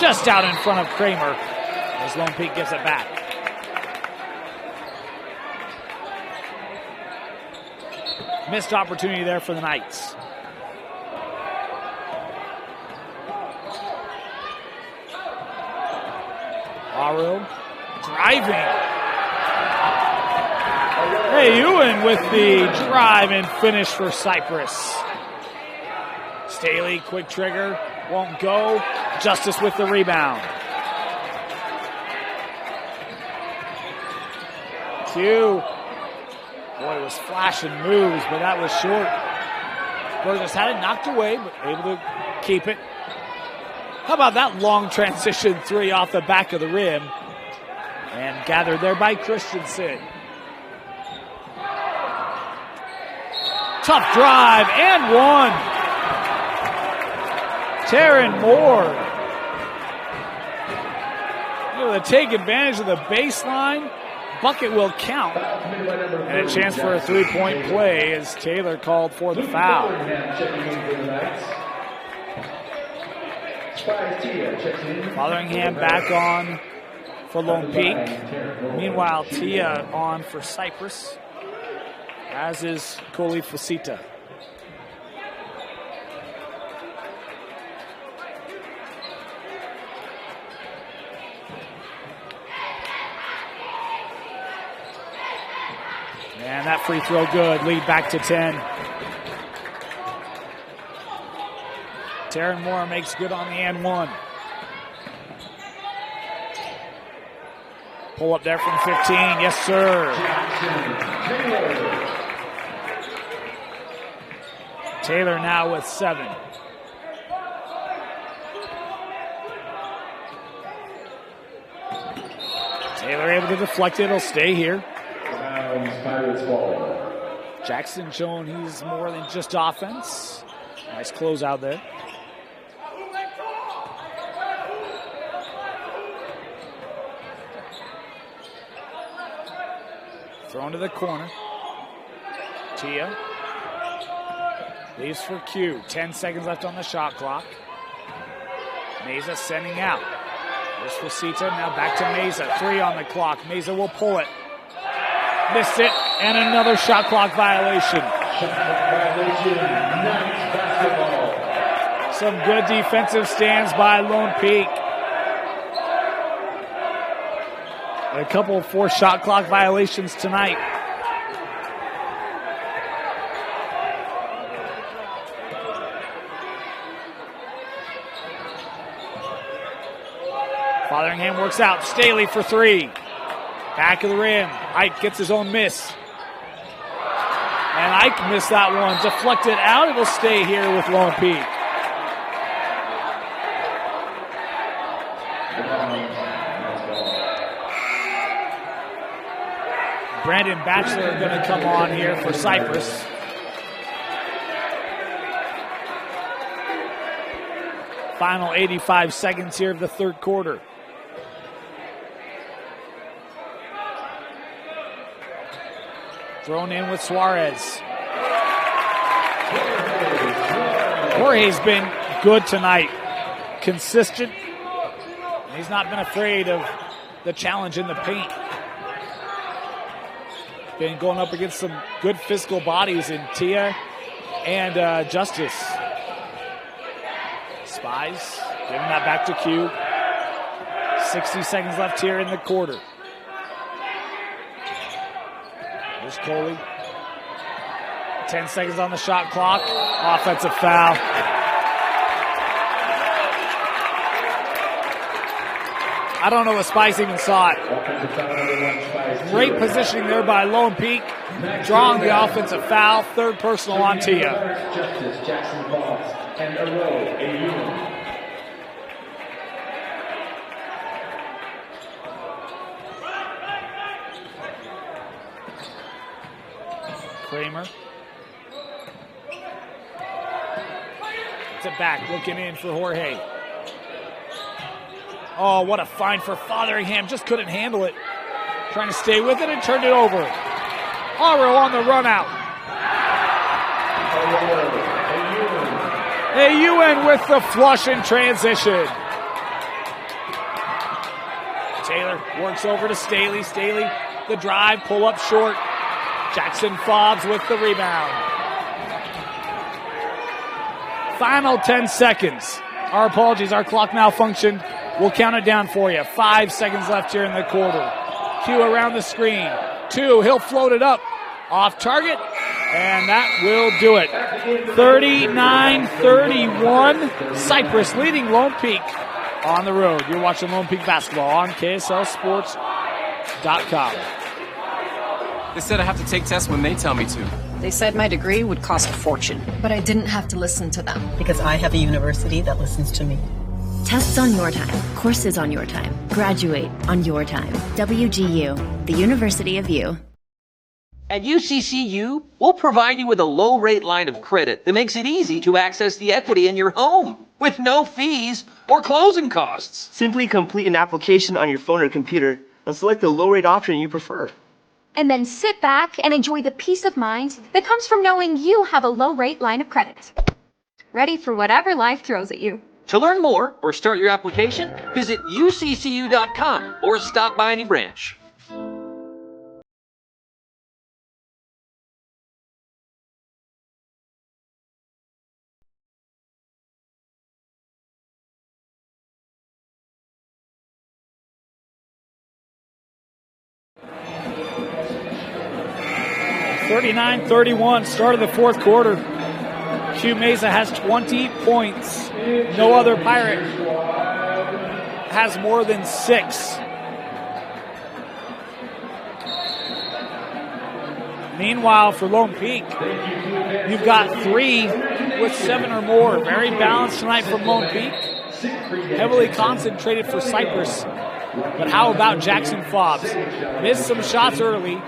Just out in front of Kramer as Lone Peak gives it back. Missed opportunity there for the Knights. Aru driving. Hey, Ewan with the drive and finish for Cyprus. Staley, quick trigger, won't go. Justice with the rebound. Q Boy, was flashing moves, but that was short. Burgess had it knocked away, but able to keep it. How about that long transition three off the back of the rim? And gathered there by Christensen. Tough drive and one. Taryn Moore able to take advantage of the baseline. Bucket will count. And a chance for a three-point play as Taylor called for the foul. Fotheringham back on for Lone Peak. Meanwhile, Tia on for Cyprus, as is Koli Facita. And that free throw good. Lead back to 10. Taryn Moore makes good on the and one. Pull up there from 15. Yes, sir. Taylor now with 7. Taylor able to deflect it. He'll stay here. Jackson showing he's more than just offense. Nice close out there. Thrown to the corner. Tia. Leaves for Q. 10 seconds left on the shot clock. Meza sending out. There's Facita. Now back to Meza. 3 on the clock. Meza will pull it. Missed it. And another shot clock violation. Some good defensive stands by Lone Peak. A couple of 4 shot clock violations tonight. Fotheringham works out. Staley for 3. Back of the rim. Ike gets his own miss. And Ike missed that one. Deflected out. It'll stay here with Lone Peak. Brandon Batchelor going to come on here for Cyprus. Final 85 seconds here of the third quarter. Thrown in with Suarez. Jorge's been good tonight. Consistent. He's not been afraid of the challenge in the paint. Been going up against some good physical bodies in Tia and Justice. Spies giving that back to Q. 60 seconds left here in the quarter. Here's Coley. 10 seconds on the shot clock. Offensive foul. I don't know if Spice even saw it. Great positioning there by Lone Peak. Drawing the offensive foul. Third personal on Tia. Justice, Jackson Fox, and Aro Ayun. Kramer. Gets it back. Looking in for Jorge. Oh, what a find for Fotheringham. Just couldn't handle it. Trying to stay with it and turned it over. Aro on the run out. Ayun with the flush in transition. Taylor works over to Staley. Staley, the drive, pull up short. Jackson Fobbs with the rebound. Final 10 seconds. Our apologies, our clock malfunctioned. We'll count it down for you. 5 seconds left here in the quarter. Q around the screen. 2, he'll float it up. Off target, and that will do it. 39-31. Cyprus leading Lone Peak on the road. You're watching Lone Peak basketball on KSLSports.com. They said I have to take tests when they tell me to. They said my degree would cost a fortune. But I didn't have to listen to them. Because I have a university that listens to me. Tests on your time, courses on your time, graduate on your time. WGU, the University of You. At UCCU, we'll provide you with a low-rate line of credit that makes it easy to access the equity in your home with no fees or closing costs. Simply complete an application on your phone or computer and select the low-rate option you prefer. And then sit back and enjoy the peace of mind that comes from knowing you have a low-rate line of credit. Ready for whatever life throws at you. To learn more or start your application, visit uccu.com or stop by any branch. (39-31), start of the fourth quarter. Q Mesa has 20 points. No other Pirate has more than 6. Meanwhile, for Lone Peak, you've got 3 with 7 or more. Very balanced tonight from Lone Peak. Heavily concentrated for Cyprus. But how about Jackson Fobbs? Missed some shots early.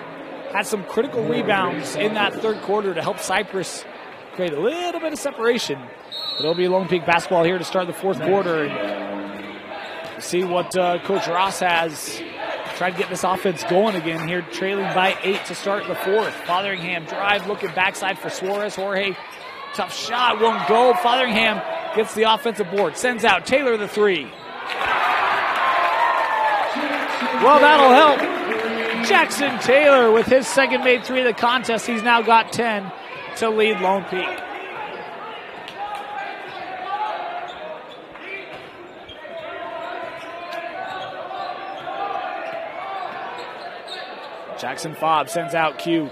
Had some critical rebounds in that third quarter to help Cyprus create a little bit of separation. But it'll be Lone Peak basketball here to start the fourth quarter. And see what Coach Ross has. Try to get this offense going again here, trailing by 8 to start the fourth. Fotheringham drive, looking backside for Suarez. Jorge, tough shot, won't go. Fotheringham gets the offensive board, sends out Taylor the 3. Well, that'll help. Jackson Taylor with his second made 3 of the contest. He's now got 10 to lead Lone Peak. Jackson Fobbs sends out Q.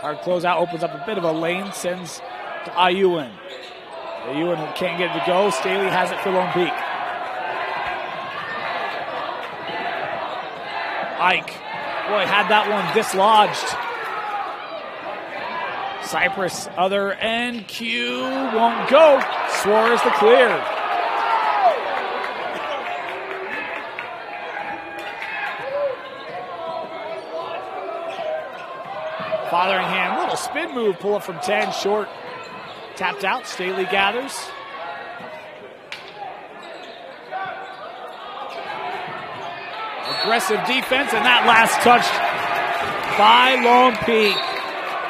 Hard closeout, opens up a bit of a lane, sends to Ayuan. Ayuan can't get it to go. Staley has it for Lone Peak. Ike. Boy, had that one dislodged. Cyprus, other end. Q won't go. Suarez the clear. Fotheringham, little spin move, pull up from 10, short. Tapped out, Staley gathers. Aggressive defense, and that last touched by Lone Peak.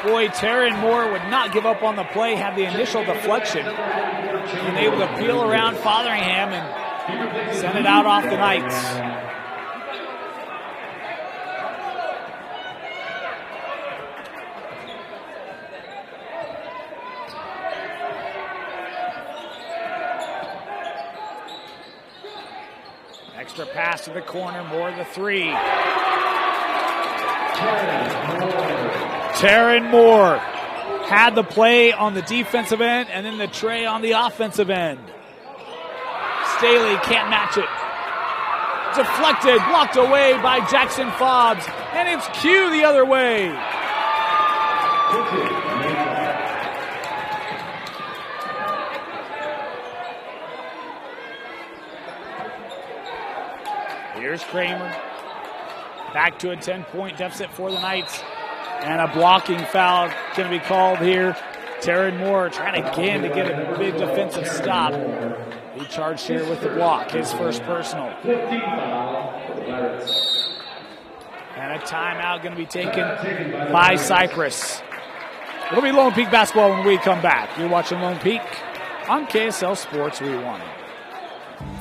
Boy, Taryn Moore would not give up on the play, had the initial deflection. And able to peel around Fotheringham and send it out off the Knights. Extra pass to the corner, Moore the 3. Taryn Moore had the play on the defensive end and then the tray on the offensive end. Staley can't match it. Deflected, blocked away by Jackson Fobbs, and it's Q the other way. Here's Kramer. Back to a 10-point deficit for the Knights. And a blocking foul going to be called here. Taryn Moore trying again to get a big defensive stop. He charged here with the block, his first personal. And a timeout going to be taken by Cyprus. It'll be Lone Peak basketball when we come back. You're watching Lone Peak on KSL Sports Rewind.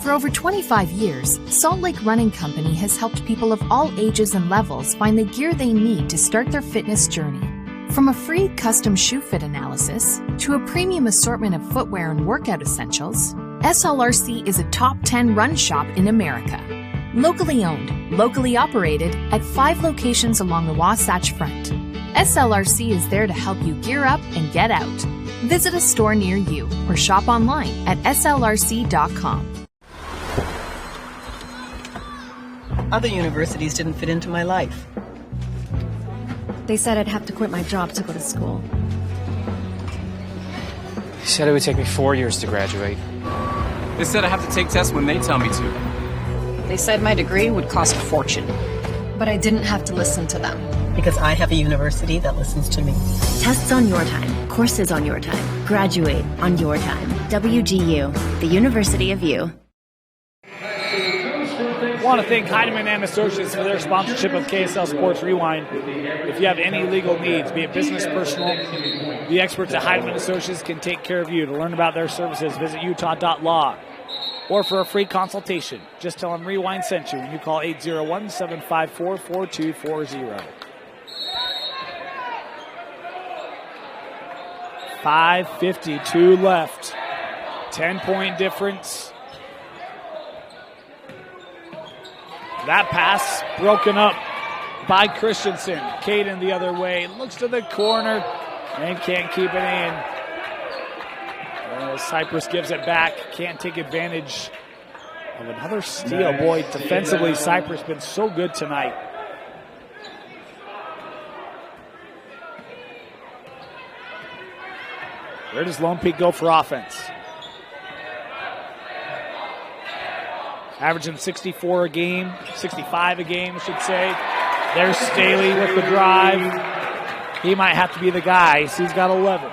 For over 25 years, Salt Lake Running Company has helped people of all ages and levels find the gear they need to start their fitness journey. From a free custom shoe fit analysis to a premium assortment of footwear and workout essentials, SLRC is a top 10 run shop in America. Locally owned, locally operated at 5 locations along the Wasatch Front. SLRC is there to help you gear up and get out. Visit a store near you or shop online at slrc.com. Other universities didn't fit into my life. They said I'd have to quit my job to go to school. They said it would take me 4 years to graduate. They said I have to take tests when they tell me to. They said my degree would cost a fortune. But I didn't have to listen to them. Because I have a university that listens to me. Tests on your time, courses on your time, graduate on your time. WGU, the University of You. I want to thank Heidemann and Associates for their sponsorship of KSL Sports Rewind. If you have any legal needs, be it business, personal, the experts at Heidemann Associates can take care of you. To learn about their services, visit utah.law. Or for a free consultation, just tell them Rewind sent you when you call 801-754-4240. 5:52 left. 10-point difference. That pass broken up by Christensen. Caden the other way. Looks to the corner and can't keep it in. Cyprus gives it back. Can't take advantage of another steal. Boy, defensively, Cyprus been so good tonight. Where does Lone Peak go for offense? Averaging 64 a game, 65 a game, I should say. There's Staley with the drive. He might have to be the guy. He's got 11.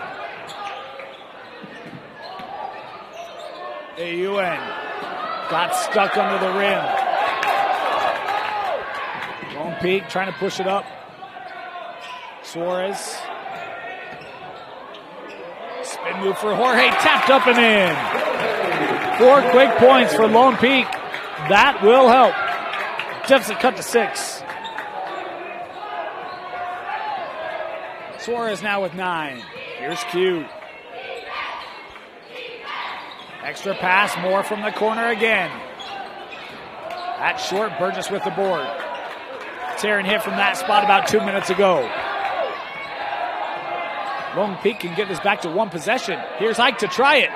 AUN got stuck under the rim. Lone Peak trying to push it up. Suarez. Spin move for Jorge, tapped up and in. 4 quick points for Lone Peak. That will help. Deficit cut to 6. Suarez now with 9. Here's Q. Extra pass, more from the corner again. That's short, Burgess with the board. Taryn hit from that spot about 2 minutes ago. Lone Peak can get this back to 1 possession. Here's Ike to try it.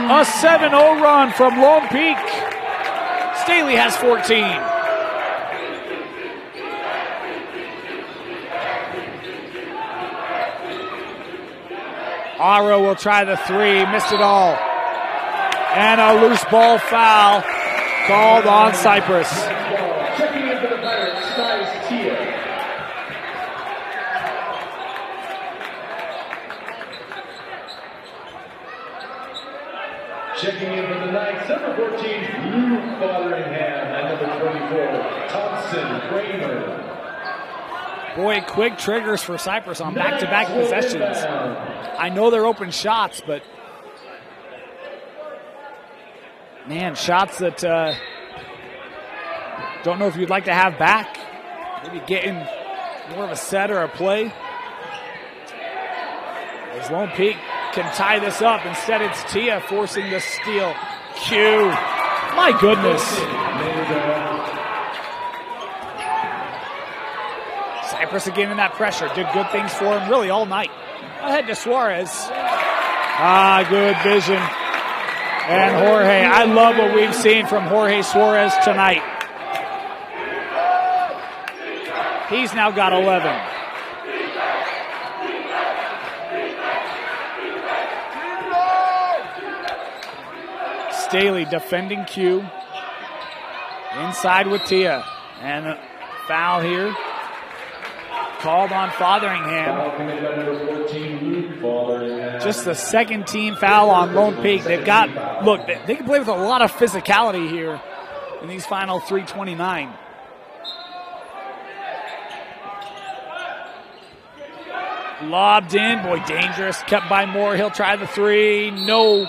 A 7-0 run from Lone Peak. Staley has 14. Aro will try the 3, missed it all. And a loose ball foul called on Cyprus. Checking in for the Pirates, Skies Tia. Checking in for the Knights, number 14, Luke Fotheringham, and number 24, Thompson Kramer. Boy, quick triggers for Cyprus on back-to-back possessions. I know they're open shots, but man, shots that don't know if you'd like to have back. Maybe getting more of a set or a play. As Lone Peak can tie this up. Instead, it's Tia forcing the steal. Q. My goodness. Cyprus again in that pressure. Did good things for him really all night. Ahead to Suarez. Good vision. And Jorge. I love what we've seen from Jorge Suarez tonight. He's now got 11. Staley defending Q. Inside with Tia. And a foul here. Called on Fotheringham. Just the second team foul on Lone Peak. They've got, look, they can play with a lot of physicality here in these final 3:29. Lobbed in, boy, dangerous. Kept by Moore. He'll try the 3. No.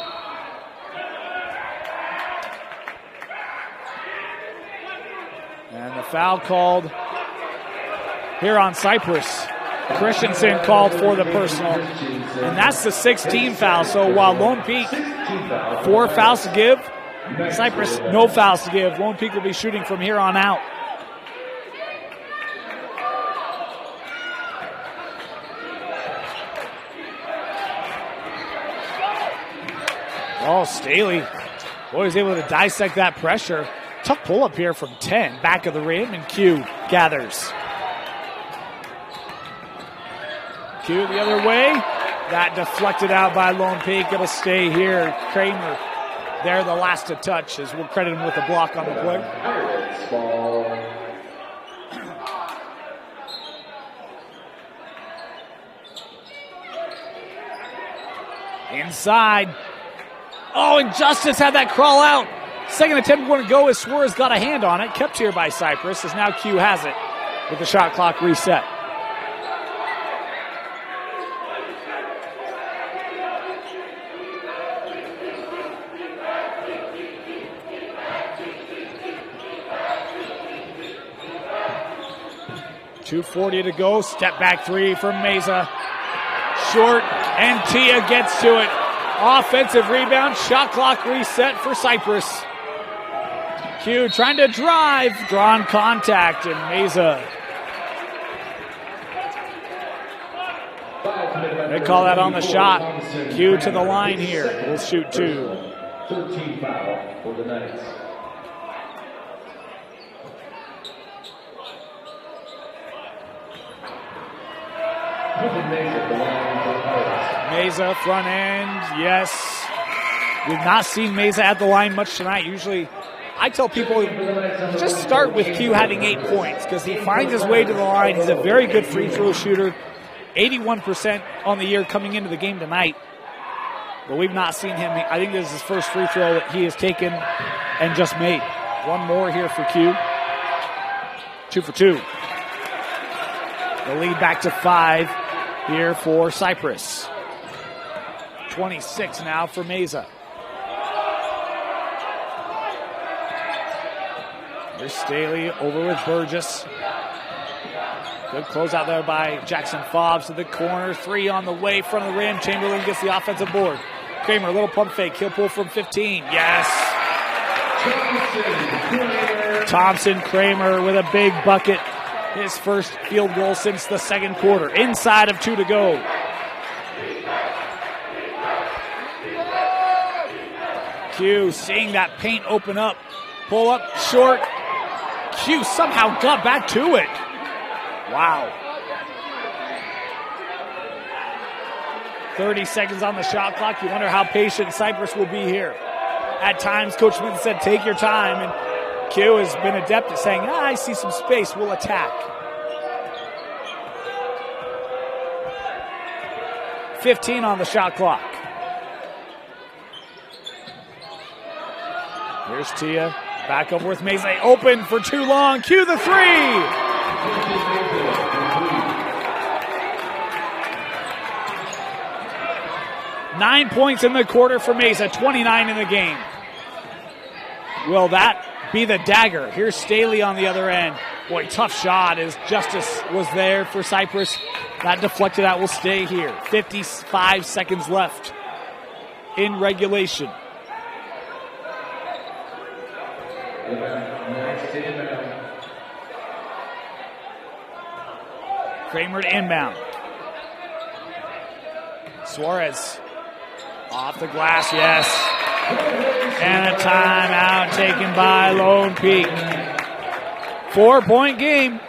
And the foul called here on Cyprus. Christensen called for the personal. And that's the 6th foul. So while Lone Peak, 4 fouls to give, Cyprus, no fouls to give. Lone Peak will be shooting from here on out. Oh, Staley. Boy, he's able to dissect that pressure. Tough pull-up here from 10. Back of the rim, and Q gathers. Q the other way. That deflected out by Lone Peak. It'll stay here. Kramer there, the last to touch, as we'll credit him with the block on the play. Inside. Oh, and Justice had that crawl out. Second attempt going to go as Suarez got a hand on it. Kept here by Cyprus, as now Q has it with the shot clock reset. .240 to go. Step back three from Mesa. Short, and Tia gets to it. Offensive rebound. Shot clock reset for Cyprus. Q trying to drive. Drawn contact, and Mesa. They call that on the shot. Q to the line here. We'll shoot two. 13 foul for the Knights. Mesa front end, yes. We've not seen Mesa at the line much tonight. Usually, I tell people just start with Q having 8 points because he finds his way to the line. He's a very good free throw shooter, 81% on the year coming into the game tonight. But we've not seen him. I think this is his first free throw that he has taken and just made. One more here for Q. 2 for 2. The lead back to 5 here for Cyprus. 26 now for Mesa. Here's Staley over with Burgess. Good close out there by Jackson Fobbs to the corner. 3 on the way, front of the rim. Chamberlain gets the offensive board. Kramer, a little pump fake. He'll pull from 15. Yes. Thompson Kramer with a big bucket. His first field goal since the second quarter. Inside of 2 to go. Q seeing that paint open up. Pull up short. Q somehow got back to it. Wow. 30 seconds on the shot clock. You wonder how patient Cyprus will be here. At times, Coach Smith said, take your time. And Q has been adept at saying, I see some space, we'll attack. 15 on the shot clock. Here's Tia. Back over with Mesa. Open for too long. Q the 3. Nine points in the quarter for Mesa. 29 in the game. Will that be the dagger? Here's Staley on the other end. Boy, tough shot as Justice was there for Cyprus. That deflected out will stay here. 55 seconds left in regulation. Kramer to inbound. Suarez off the glass, yes. And a timeout taken by Lone Peak. 4-point game.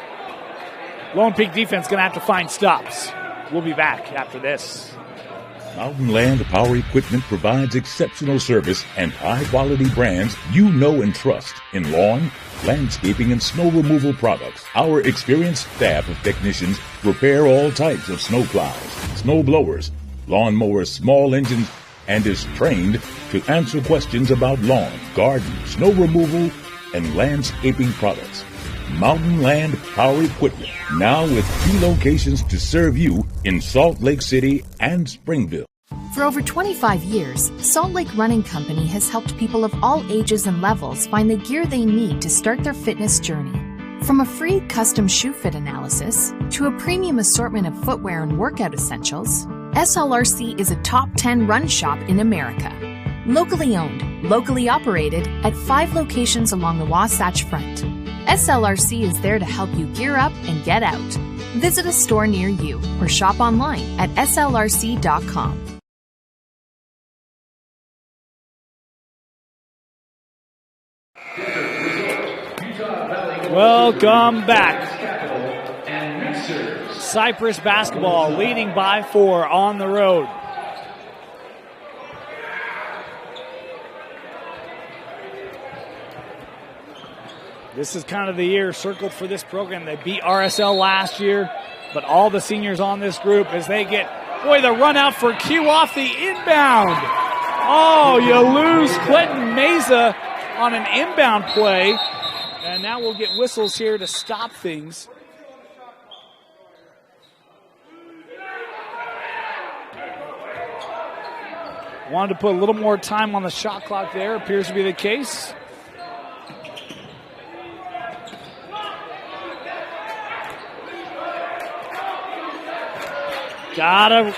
Lone Peak defense going to have to find stops. We'll be back after this. Mountain Land Power Equipment provides exceptional service and high-quality brands you know and trust in lawn, landscaping, and snow removal products. Our experienced staff of technicians repair all types of snow plows, snow blowers, lawn mowers, small engines, and is trained to answer questions about lawn, garden, snow removal, and landscaping products. Mountain Land Power Equipment, now with 2 locations to serve you in Salt Lake City and Springville. For over 25 years, Salt Lake Running Company has helped people of all ages and levels find the gear they need to start their fitness journey. From a free custom shoe fit analysis to a premium assortment of footwear and workout essentials, SLRC is a top 10 run shop in America. Locally owned, locally operated at 5 locations along the Wasatch Front. SLRC is there to help you gear up and get out. Visit a store near you or shop online at slrc.com. Welcome back. Cyprus basketball leading by 4 on the road. This is kind of the year circled for this program. They beat RSL last year, but all the seniors on this group as they get, boy, the run out for Q off the inbound. Oh, you lose Clinton Meza on an inbound play, and now we'll get whistles here to stop things. Wanted to put a little more time on the shot clock there, appears to be the case. Gotta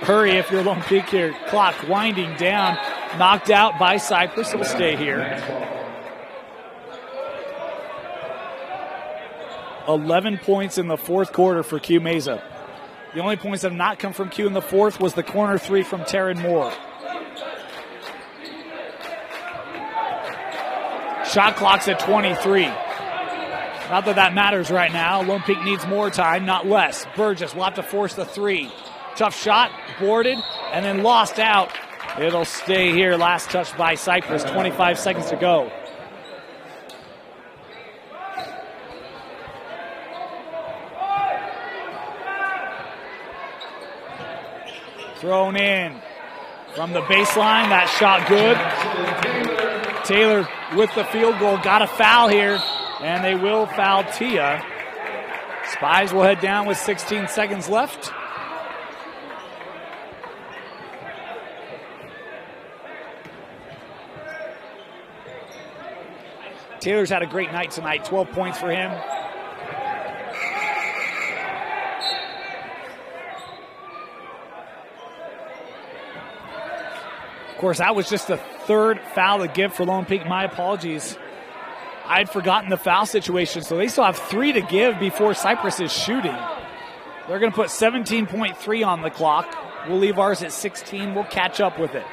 hurry if you're Lone Peak here. Clock winding down, knocked out by Cyprus. It'll stay here. 11 points in the fourth quarter for Q Meza. The only points that have not come from Q in the fourth was the corner 3 from Taryn Moore. Shot clock's at 23. Not that that matters right now. Lone Peak needs more time, not less. Burgess will have to force the 3. Tough shot, boarded, and then lost out. It'll stay here. Last touch by Cyprus, 25 seconds to go. Thrown in from the baseline. That shot good. Taylor with the field goal. Got a foul here. And they will foul Tia. Spies will head down with 16 seconds left. Taylor's had a great night tonight. 12 points for him. Of course, that was just the third foul to give for Lone Peak. My apologies. I'd forgotten the foul situation, so they still have 3 to give before Cyprus is shooting. They're going to put 17.3 on the clock. We'll leave ours at 16. We'll catch up with it.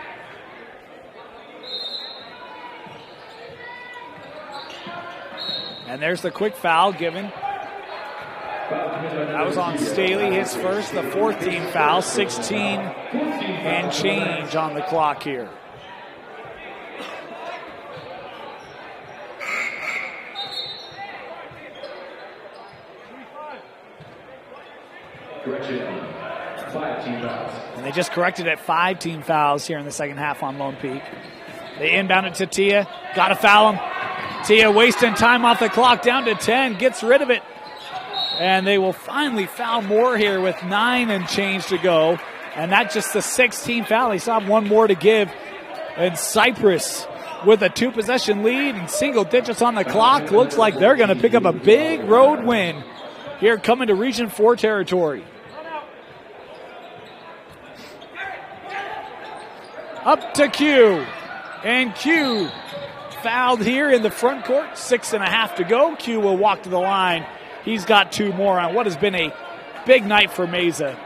And there's the quick foul given. That was on Staley, his first, the 4th team foul. 16 and change on the clock here. And they just corrected at 5 team fouls here in the second half on Lone Peak. They inbounded to Tia. Got to foul him. Tia wasting time off the clock, down to 10. Gets rid of it. And they will finally foul Moore here with 9 and change to go. And that's just the 6th team foul. They still have 1 more to give. And Cyprus with a 2-possession lead and single digits on the clock. Looks like they're going to pick up a big road win here coming to Region 4 territory. Up to Q. And Q fouled here in the front court. 6.5 to go. Q will walk to the line. He's got 2 more on what has been a big night for Meza.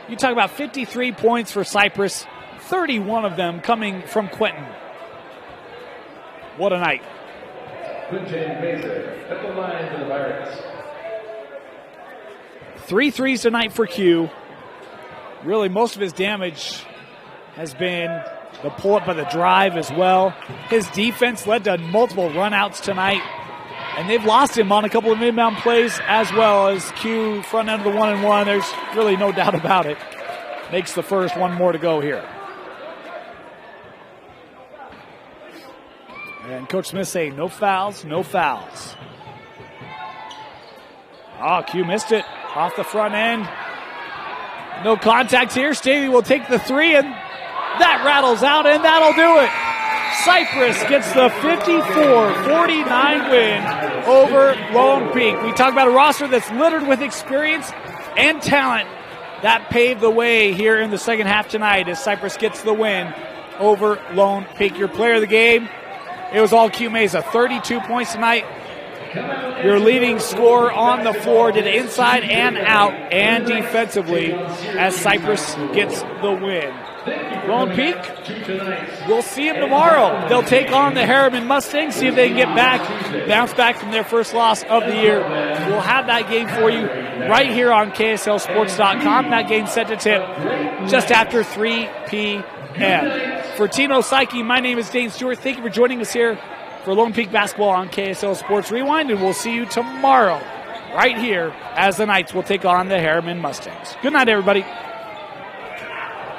You talk about 53 points for Cyprus, 31 of them coming from Quentin. What a night. Meza at the line for the Pirates. 3 threes tonight for Q. Really, most of his damage has been the pull-up by the drive as well. His defense led to multiple runouts tonight. And they've lost him on a couple of inbound plays as well as Q front end of the 1-and-1. There's really no doubt about it. Makes the first. 1 more to go here. And Coach Smith saying no fouls, no fouls. Oh, Q missed it off the front end. No contact here. Staley will take the 3, and that rattles out, and that'll do it. Cyprus gets the 54-49 win over Lone Peak. We talk about a roster that's littered with experience and talent. That paved the way here in the second half tonight as Cyprus gets the win over Lone Peak. Your player of the game, it was all Q Meza. 32 points tonight. Your leading scorer on the floor, did inside and out and defensively as Cyprus gets the win. Lone Peak, we'll see them tomorrow. They'll take on the Harriman Mustangs, see if they can get back, bounce back from their first loss of the year. We'll have that game for you right here on KSLSports.com. That game's set to tip just after 3 p.m. For Tino Psyche, my name is Dane Stewart. Thank you for joining us here for Lone Peak Basketball on KSL Sports Rewind, and we'll see you tomorrow right here as the Knights will take on the Harriman Mustangs. Good night, everybody.